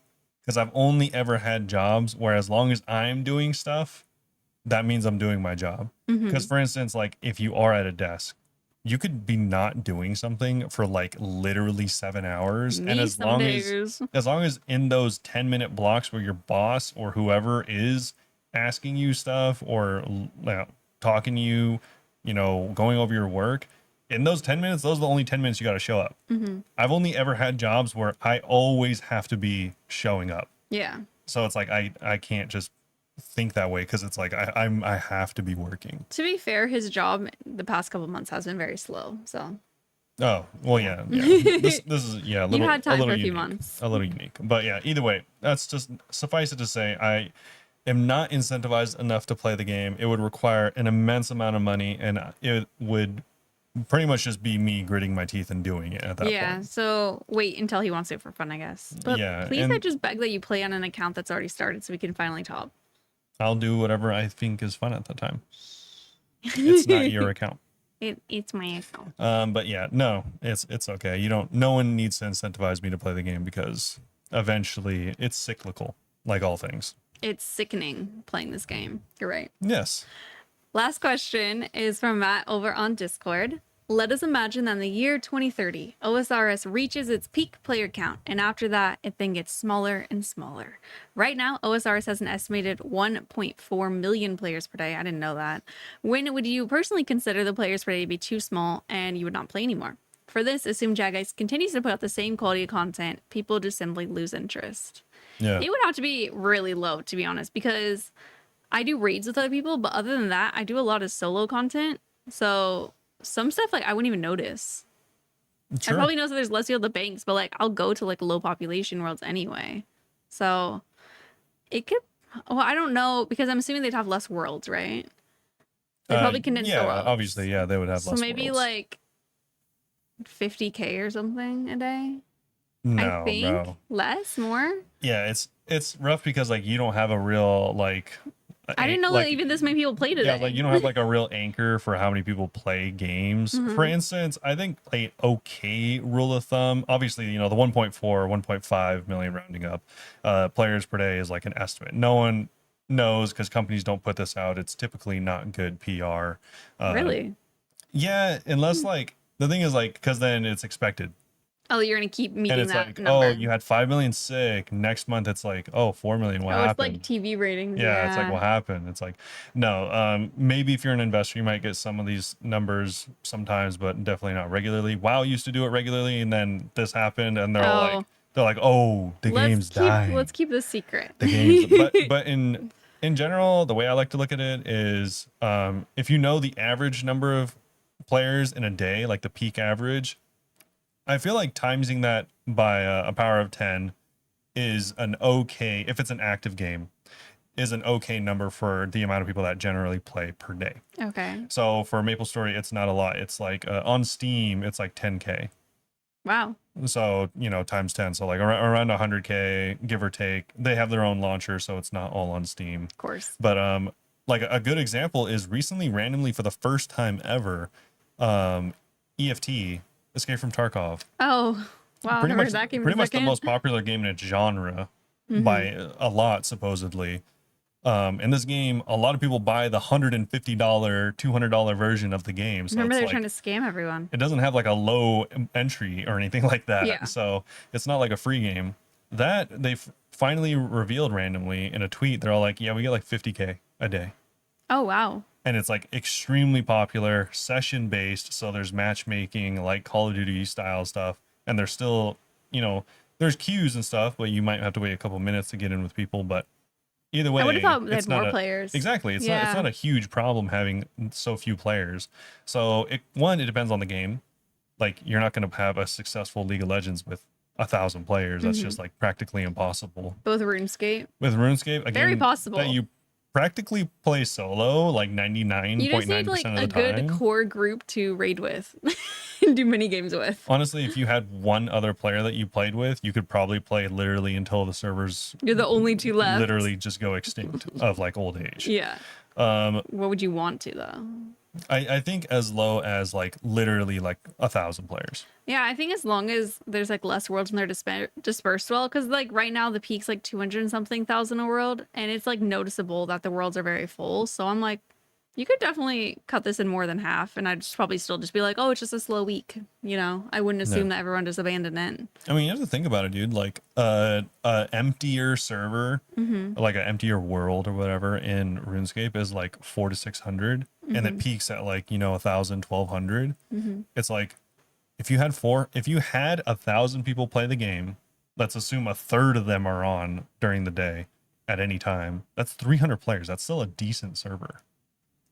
Because I've only ever had jobs where as long as I'm doing stuff, that means I'm doing my job. Because for instance, like if you are at a desk, you could be not doing something for like literally 7 hours, and Me some days. as long as in those 10-minute blocks where your boss or whoever is asking you stuff or talking to you, going over your work, in those 10 minutes, those are the only 10 minutes you got to show up. Hmm. I've only ever had jobs where I always have to be showing up. Yeah. So it's like I can't just think that way, because it's like I have to be working. To be fair, his job the past couple months has been very slow. So Oh, well, yeah. yeah. This is a You had time for a few unique, months. a little unique. But yeah, either way, that's just suffice it to say, I am not incentivized enough to play the game. It would require an immense amount of money, and it would pretty much just be me gritting my teeth and doing it at that Yeah, point. so wait until he wants it for fun, I guess. But Yeah, please, I and just beg that you play on an account that's already started so we can finally top. I'll do whatever I think is fun at the time. It's not your account. It's my account. But yeah, no, it's okay. No one needs to incentivize me to play the game, because eventually it's cyclical, like all things. It's sickening playing this game. You're right. Yes. Last question is from Matt over on Discord. Let us imagine that in the year 2030, OSRS reaches its peak player count, and after that, it then gets smaller and smaller. Right now, OSRS has an estimated 1.4 million players per day. I didn't know that. When would you personally consider the players per day to be too small and you would not play anymore? For this, assume Jagex continues to put out the same quality of content. People just simply lose interest. Yeah. It would have to be really low, to be honest, because I do raids with other people, but other than that, I do a lot of solo content. So some stuff like I wouldn't even notice. I Sure. probably know that there's less people at the banks, but like I'll go to like low population worlds anyway. So it could, well, I don't know, because I'm assuming they'd have less worlds, right? They probably condense the Yeah, worlds. obviously, yeah, they would have So less maybe worlds. like 50K or something a day. I No, think bro. less, more. Yeah, it's rough, because like you don't have a real I didn't know that even this many people play yeah, today. like you don't have like a real anchor for how many people play games. For Mhm. instance, I think a okay rule of thumb, obviously, the 1.4, 1.5 million rounding up, players per day is like an estimate. No one knows, because companies don't put this out. It's typically not good PR. Really? Yeah, unless like the thing is like, because then it's expected. Oh, you're gonna keep And meeting it's that like, oh, number. you had 5 million sick. Next month, it's like, oh, 4 million. What Oh, it's like happened? TV ratings. Yeah, it's like, Yeah. what happened? It's like, no. Maybe if you're an investor, you might get some of these numbers sometimes, but definitely not regularly. WoW used to do it regularly, and then this happened, and Oh, they're like, oh, the game's dying. let's keep this secret. The game's, but in general, the way I like to look at it is, if you know the average number of players in a day, like the peak average, I feel like timesing that by a power of 10 is an okay, if it's an active game, is an okay number for the amount of people that generally play per day. Okay. So for MapleStory, it's not a lot. It's like on Steam, it's like 10K. Wow. So, times 10. So like around 100K, give or take. They have their own launcher, so it's not all on Steam. Of course. But like a good example is recently, randomly, for the first time ever, EFT, Escape from Tarkov. Oh, wow. Pretty Never much heard that game in pretty a much the second. most popular game in its genre Mhm. by a lot, supposedly. In this game, a lot of people buy the $150, $200 version of the game. So Remember it's they're like, trying to scam everyone. it doesn't have like a low entry or anything like that. Yeah. So it's not like a free game. That they finally revealed randomly in a tweet. They're all like, yeah, we get like 50K a day. Oh, wow. And it's like extremely popular, session based. So there's matchmaking, like Call of Duty style stuff. And there's still, there's queues and stuff, but you might have to wait a couple minutes to get in with people. But either way, I would have thought they it's had not more players. exactly. It's Yeah. not a huge problem having so few players. So it depends on the game. Like, you're not going to have a successful League of Legends with 1,000 players. That's Mhm. just like practically impossible. Both RuneScape. With RuneScape, a Very game possible. that you practically play solo like You just need 99.9% like of a the good time. core group to raid with and do mini games with. Honestly, if you had one other player that you played with, you could probably play literally until the servers You're the only two left. literally just go extinct of like old age. Yeah. What would you want to though? I think as low as like literally like 1,000 players. Yeah, I think as long as there's like less worlds and they're dispersed well, because like right now the peak's like 200 and something thousand a world, and it's like noticeable that the worlds are very full. So I'm like, You could definitely cut this in more than half, and I'd just probably still just be like, oh, it's just a slow week. I wouldn't Yeah. assume that everyone just abandoned it. I mean, you have to think about it, dude. Like a emptier server, Mm-hmm. like an emptier world or whatever in RuneScape is like 400 to 600, and it Mm-hmm. peaks at like 1,000, 1,200. Mm-hmm. It's like if you had 1,000 people play the game, let's assume a third of them are on during the day at any time. That's 300 players. That's still a decent server.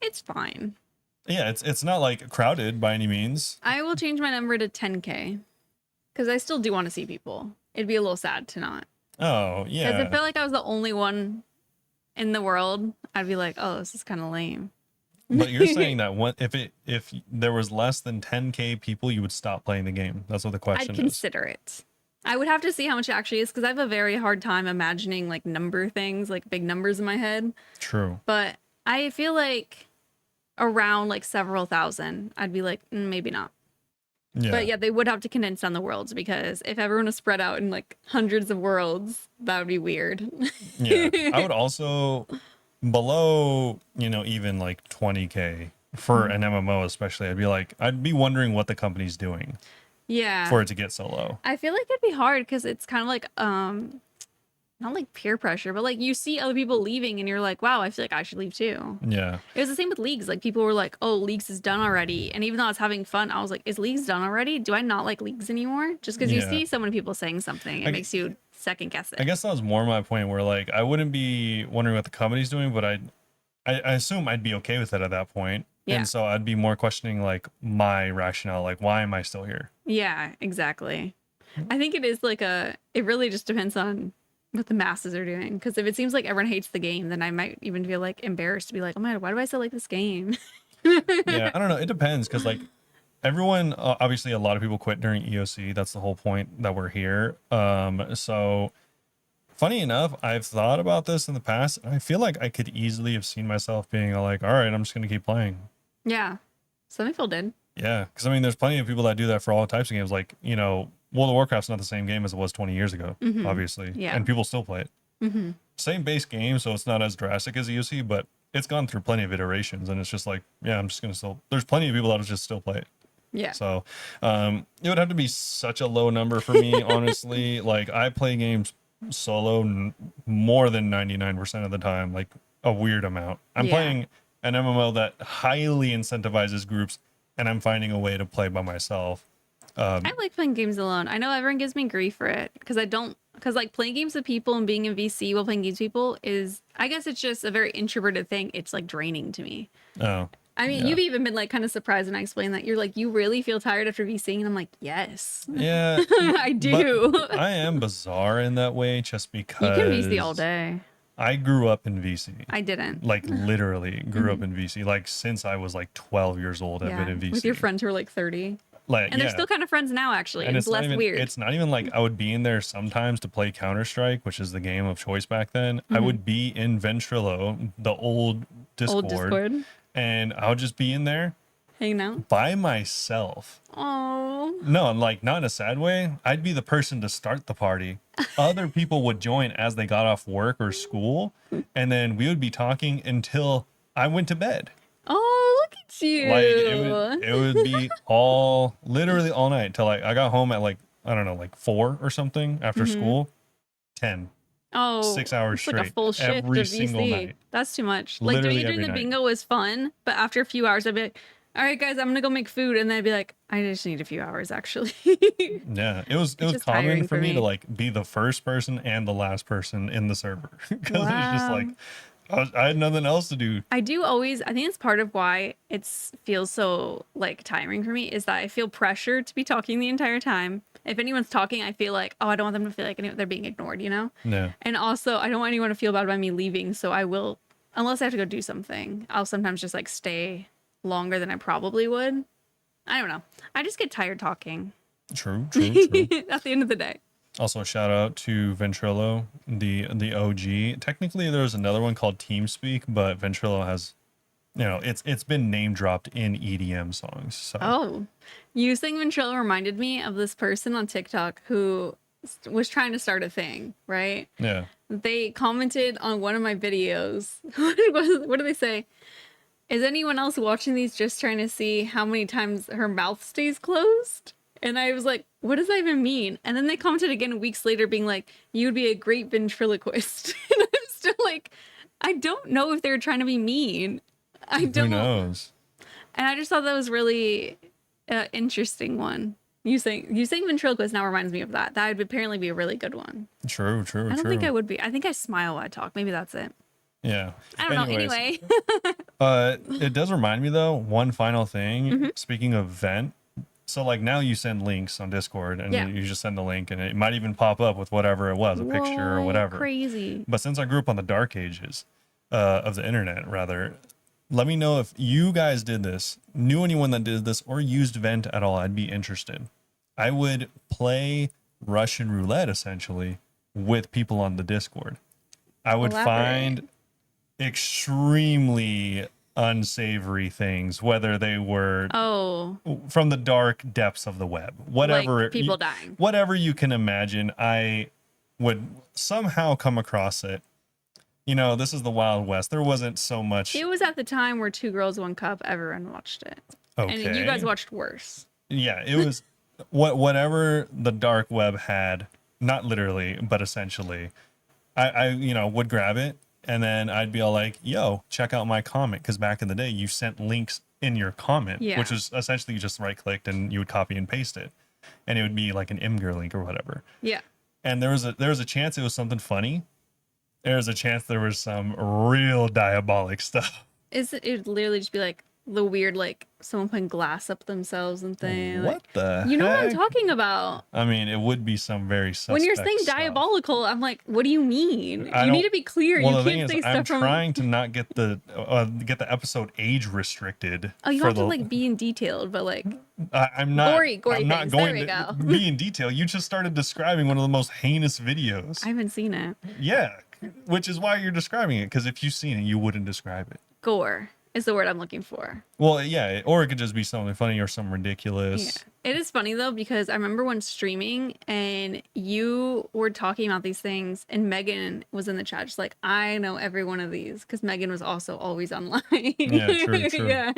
It's fine. Yeah, it's not like crowded by any means. I will change my number to 10K because I still do want to see people. It'd be a little sad to not. Oh Because I yeah, felt like I was the only one in the world. I'd be like, oh, this is kind of lame. but you're saying that if there was less than 10K people, you would stop playing the game. That's what the question I'd is. consider it. I would have to see how much it actually is because I have a very hard time imagining like number things, like big numbers in my head. True. But I feel like around like several thousand, I'd be like, maybe not. Yeah. But yeah, they would have to condense down the worlds because if everyone was spread out in like hundreds of worlds, that would be weird. Yeah. I would also below, even like 20K for an MMO especially. I'd be wondering what the company's doing Yeah. for it to get so low. I feel like it'd be hard because it's kind of like not like peer pressure, but like you see other people leaving and you're like, wow, I feel like I should leave too. Yeah. It was the same with Leagues. Like people were like, oh, Leagues is done already. And even though I was having fun, I was like, is Leagues done already? Do I not like Leagues anymore? Just because you Yeah. see so many people saying something, it I- makes you second guess I it. guess that was more my point where like I wouldn't be wondering what the company's doing, but I assume I'd be okay with it at that point. Yeah. And so I'd be more questioning like my rationale, like why am I still here? Yeah, exactly. I think it is like it really just depends on what the masses are doing. Because if it seems like everyone hates the game, then I might even feel like embarrassed to be like, oh my God, why do I still like this game? Yeah, I don't know. It depends because like everyone, obviously, a lot of people quit during EOC. That's the whole point that we're here. So funny enough, I've thought about this in the past, and I feel like I could easily have seen myself being like, all right, I'm just gonna keep playing. Yeah. Some people did. Yeah, because I mean, there's plenty of people that do that for all types of games. Like, World of Warcraft's not the same game as it was 20 years ago, Mhm. obviously. Yeah. And people still play it. Mm-hmm. Same base game, so it's not as drastic as EOC, but it's gone through plenty of iterations, and it's just like, yeah, I'm just gonna still. There's plenty of people that'll just still play it. Yeah. So, it would have to be such a low number for me, honestly. Like, I play games solo more than 99% of the time, like a weird amount. I'm Yeah. playing an MMO that highly incentivizes groups, and I'm finding a way to play by myself. I like playing games alone. I know everyone gives me grief for it because like playing games with people and being in VC while playing games with people I guess it's just a very introverted thing. It's like draining to me. Oh, I mean, yeah. you've even been like kind of surprised when I explained that. You're like, you really feel tired after VCing? And I'm like, yes, Yeah, I do. but I am bizarre in that way just because You can VC all day. I grew up in VC. I didn't. Like literally grew up in VC. Like since I was like 12 years old, I've Yeah. been in VC. With your friends who are like 30. Like, And they're yeah. still kind of friends now, actually. And It's not less even, weird. It's not even like I would be in there sometimes to play Counter-Strike, which is the game of choice back then. I would be in Ventrilo, the old Discord, and I would just be in there Hanging out. by myself. Oh. No, like not in a sad way. I'd be the person to start the party. Other people would join as they got off work or school, and then we would be talking until I went to bed. Oh, look at you. Like it would be literally all night till I got home at like I don't know, like 4 or something after school. 10. Oh, 6 hours it's like a straight, full shift every of single VC. night. That's too much. Like Literally doing it during every the night. bingo was fun, but after a few hours, I'd be like, "All right, guys, I'm gonna go make food," and then I'd be like, "I just need a few hours, actually." Yeah, it was just common tiring for for me to me. like be the first person and the last person in the server because it's just Wow. like I had nothing else to do. I do always. I think it's part of why it feels so like tiring for me is that I feel pressure to be talking the entire time. If anyone's talking, I feel like, oh, I don't want them to feel like they're being ignored, you know? Yeah, And also, I don't want anyone to feel bad about me leaving, so I will, unless I have to go do something, I'll sometimes just like stay longer than I probably would. I don't know. I just get tired talking true. at the end of the day. Also, shout out to Ventrilo, the OG. Technically, there was another one called TeamSpeak, but Ventrilo has, it's been name dropped in EDM songs. So Oh, you saying Ventrilo reminded me of this person on TikTok who was trying to start a thing, right? yeah, They commented on one of my videos. What do they say? is anyone else watching these just trying to see how many times her mouth stays closed? And I was like, what does that even mean? And then they commented again weeks later being like, you would be a great ventriloquist. And I'm still like, I don't know if they're trying to be mean. I Who don't. knows? And I just thought that was really interesting one. You saying ventriloquist now reminds me of that. That would apparently be a really good one. True. I don't think I would be. I think I smile while I talk. Maybe that's it. Yeah. I don't know. Anyways, Anyway. it does remind me though, one final thing. Mm-hmm. Speaking of vent, so like now you send links on Discord and Yeah. you just send the link and it might even pop up with whatever it was, a picture or What? whatever. Crazy. But since I grew up on the dark ages of the internet, rather, let me know if you guys did this, knew anyone that did this, or used vent at all. I'd be interested. I would play Russian roulette essentially with people on the Discord. I would find extremely unsavory things, whether they were from the dark depths of the web, whatever, like people dying, whatever you can imagine. I would somehow come across it. You know, this is the Wild West. There wasn't so much. It was at the time where Two Girls, One Cup, everyone watched it. Okay. And you guys watched worse. Yeah, it was whatever the dark web had, not literally, but essentially. I would grab it and then I'd be all like, yo, check out my comment. Because back in the day, you sent links in your comment, which was essentially you just right clicked and you would copy and paste it. And it would be like an Imgur link or whatever. Yeah. And there was a chance it was something funny. There was a chance there was some real diabolic stuff. It'd literally just be like the weird, like someone putting glass up themselves and things. What the heck? You know what I'm talking about? I mean, it would be some very suspect when you're saying stuff. diabolical, I'm like, what do you mean? You need to be clear. Well, you the can't thing say is, stuff I'm trying to not get the episode age restricted. Oh, you have to like be in detailed, but like I'm not gory I'm not things. going there we to go. be in detail. You just started describing one of the most heinous videos. I haven't seen it. Yeah, which is why you're describing it, because if you've seen it, you wouldn't describe it. Gore is the word I'm looking for. Well, yeah, or it could just be something funny or something ridiculous. Yeah. It is funny though, because I remember when streaming and you were talking about these things and Megan was in the chat just like, I know every one of these, because Megan was also always online. Yeah, true. Yeah.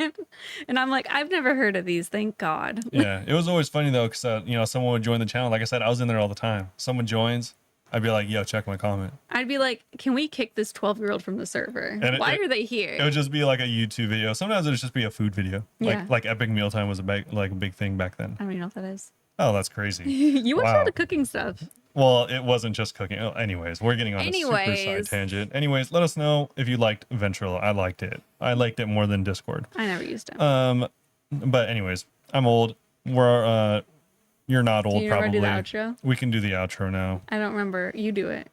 And I'm like, I've never heard of these, thank God. Yeah, it was always funny though, because someone would join the channel. Like I said, I was in there all the time. Someone joins, I'd be like, yo, check my comment. I'd be like, can we kick this 12-year-old from the server? Why are they here? It would just be like a YouTube video. Sometimes it would just be a food video. Like Epic Mealtime was a big thing back then. I don't even know what that is. Oh, that's crazy. You watch a lot of cooking stuff. Well, it wasn't just cooking. Oh, anyways, we're getting on a super side tangent. Anyways, let us know if you liked Ventrilo. I liked it. I liked it more than Discord. I never used it. But anyways, I'm old. You're not old, probably. Do the outro? We can do the outro now. I don't remember. You do it.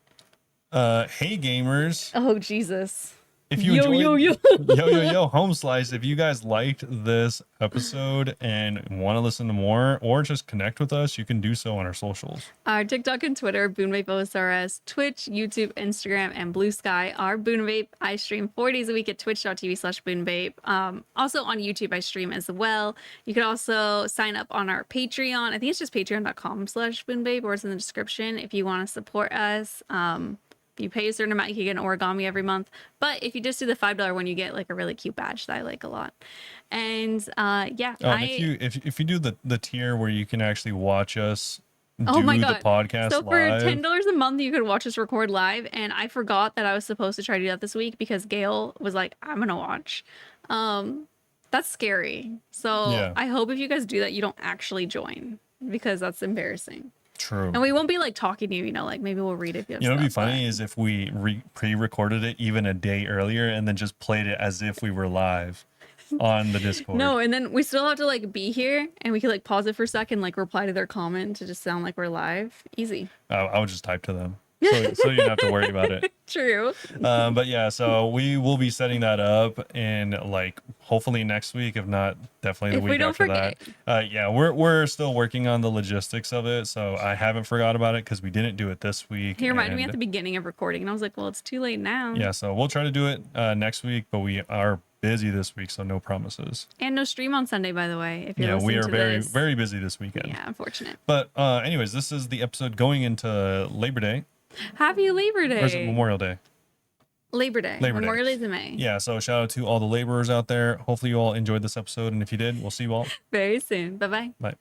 Hey gamers. Oh Jesus. If you yo home slice, if you guys liked this episode and want to listen to more or just connect with us, you can do so on our socials. Our TikTok and Twitter, Bunebape OSRS, Twitch, YouTube, Instagram, and Blue Sky are Bunebape. I stream 4 days a week at twitch.tv/Bunebape. Also on YouTube, I stream as well. You can also sign up on our Patreon. I think it's just patreon.com/Bunebape, or it's in the description if you want to support us. You pay a certain amount, you can get an origami every month. But if you just do the $5 one, you get like a really cute badge that I like a lot. And if you do the tier where you can actually watch us do the podcast so for live. $10 a month, you could watch us record live. And I forgot that I was supposed to try to do that this week because Gail was like, I'm gonna watch. That's scary. So I hope if you guys do that, you don't actually join, because that's embarrassing. True. And we won't be like talking to you, like maybe we'll read it. If you have what'd be funny is if we pre-recorded it even a day earlier and then just played it as if we were live on the Discord. No, and then we still have to like be here and we could like pause it for a second, like reply to their comment to just sound like we're live. Easy. I would just type to them. So you don't have to worry about it. True. But yeah, so we will be setting that up in like hopefully next week, if not definitely the week after that. Yeah, we're still working on the logistics of it, so I haven't forgot about it because we didn't do it this week. He reminded me at the beginning of recording, and I was like, well, it's too late now. Yeah, so we'll try to do it next week, but we are busy this week, so no promises. And no stream on Sunday, by the way. If you're listening we are to very this. very busy this weekend. Yeah, unfortunate. But anyways, this is the episode going into Labor Day. Happy Labor Day. Or is it Memorial Day? Labor Day. Labor Day. Memorial Day's in May. Yeah, so shout out to all the laborers out there. Hopefully you all enjoyed this episode, and if you did, we'll see you all. Very soon. Bye bye. Bye.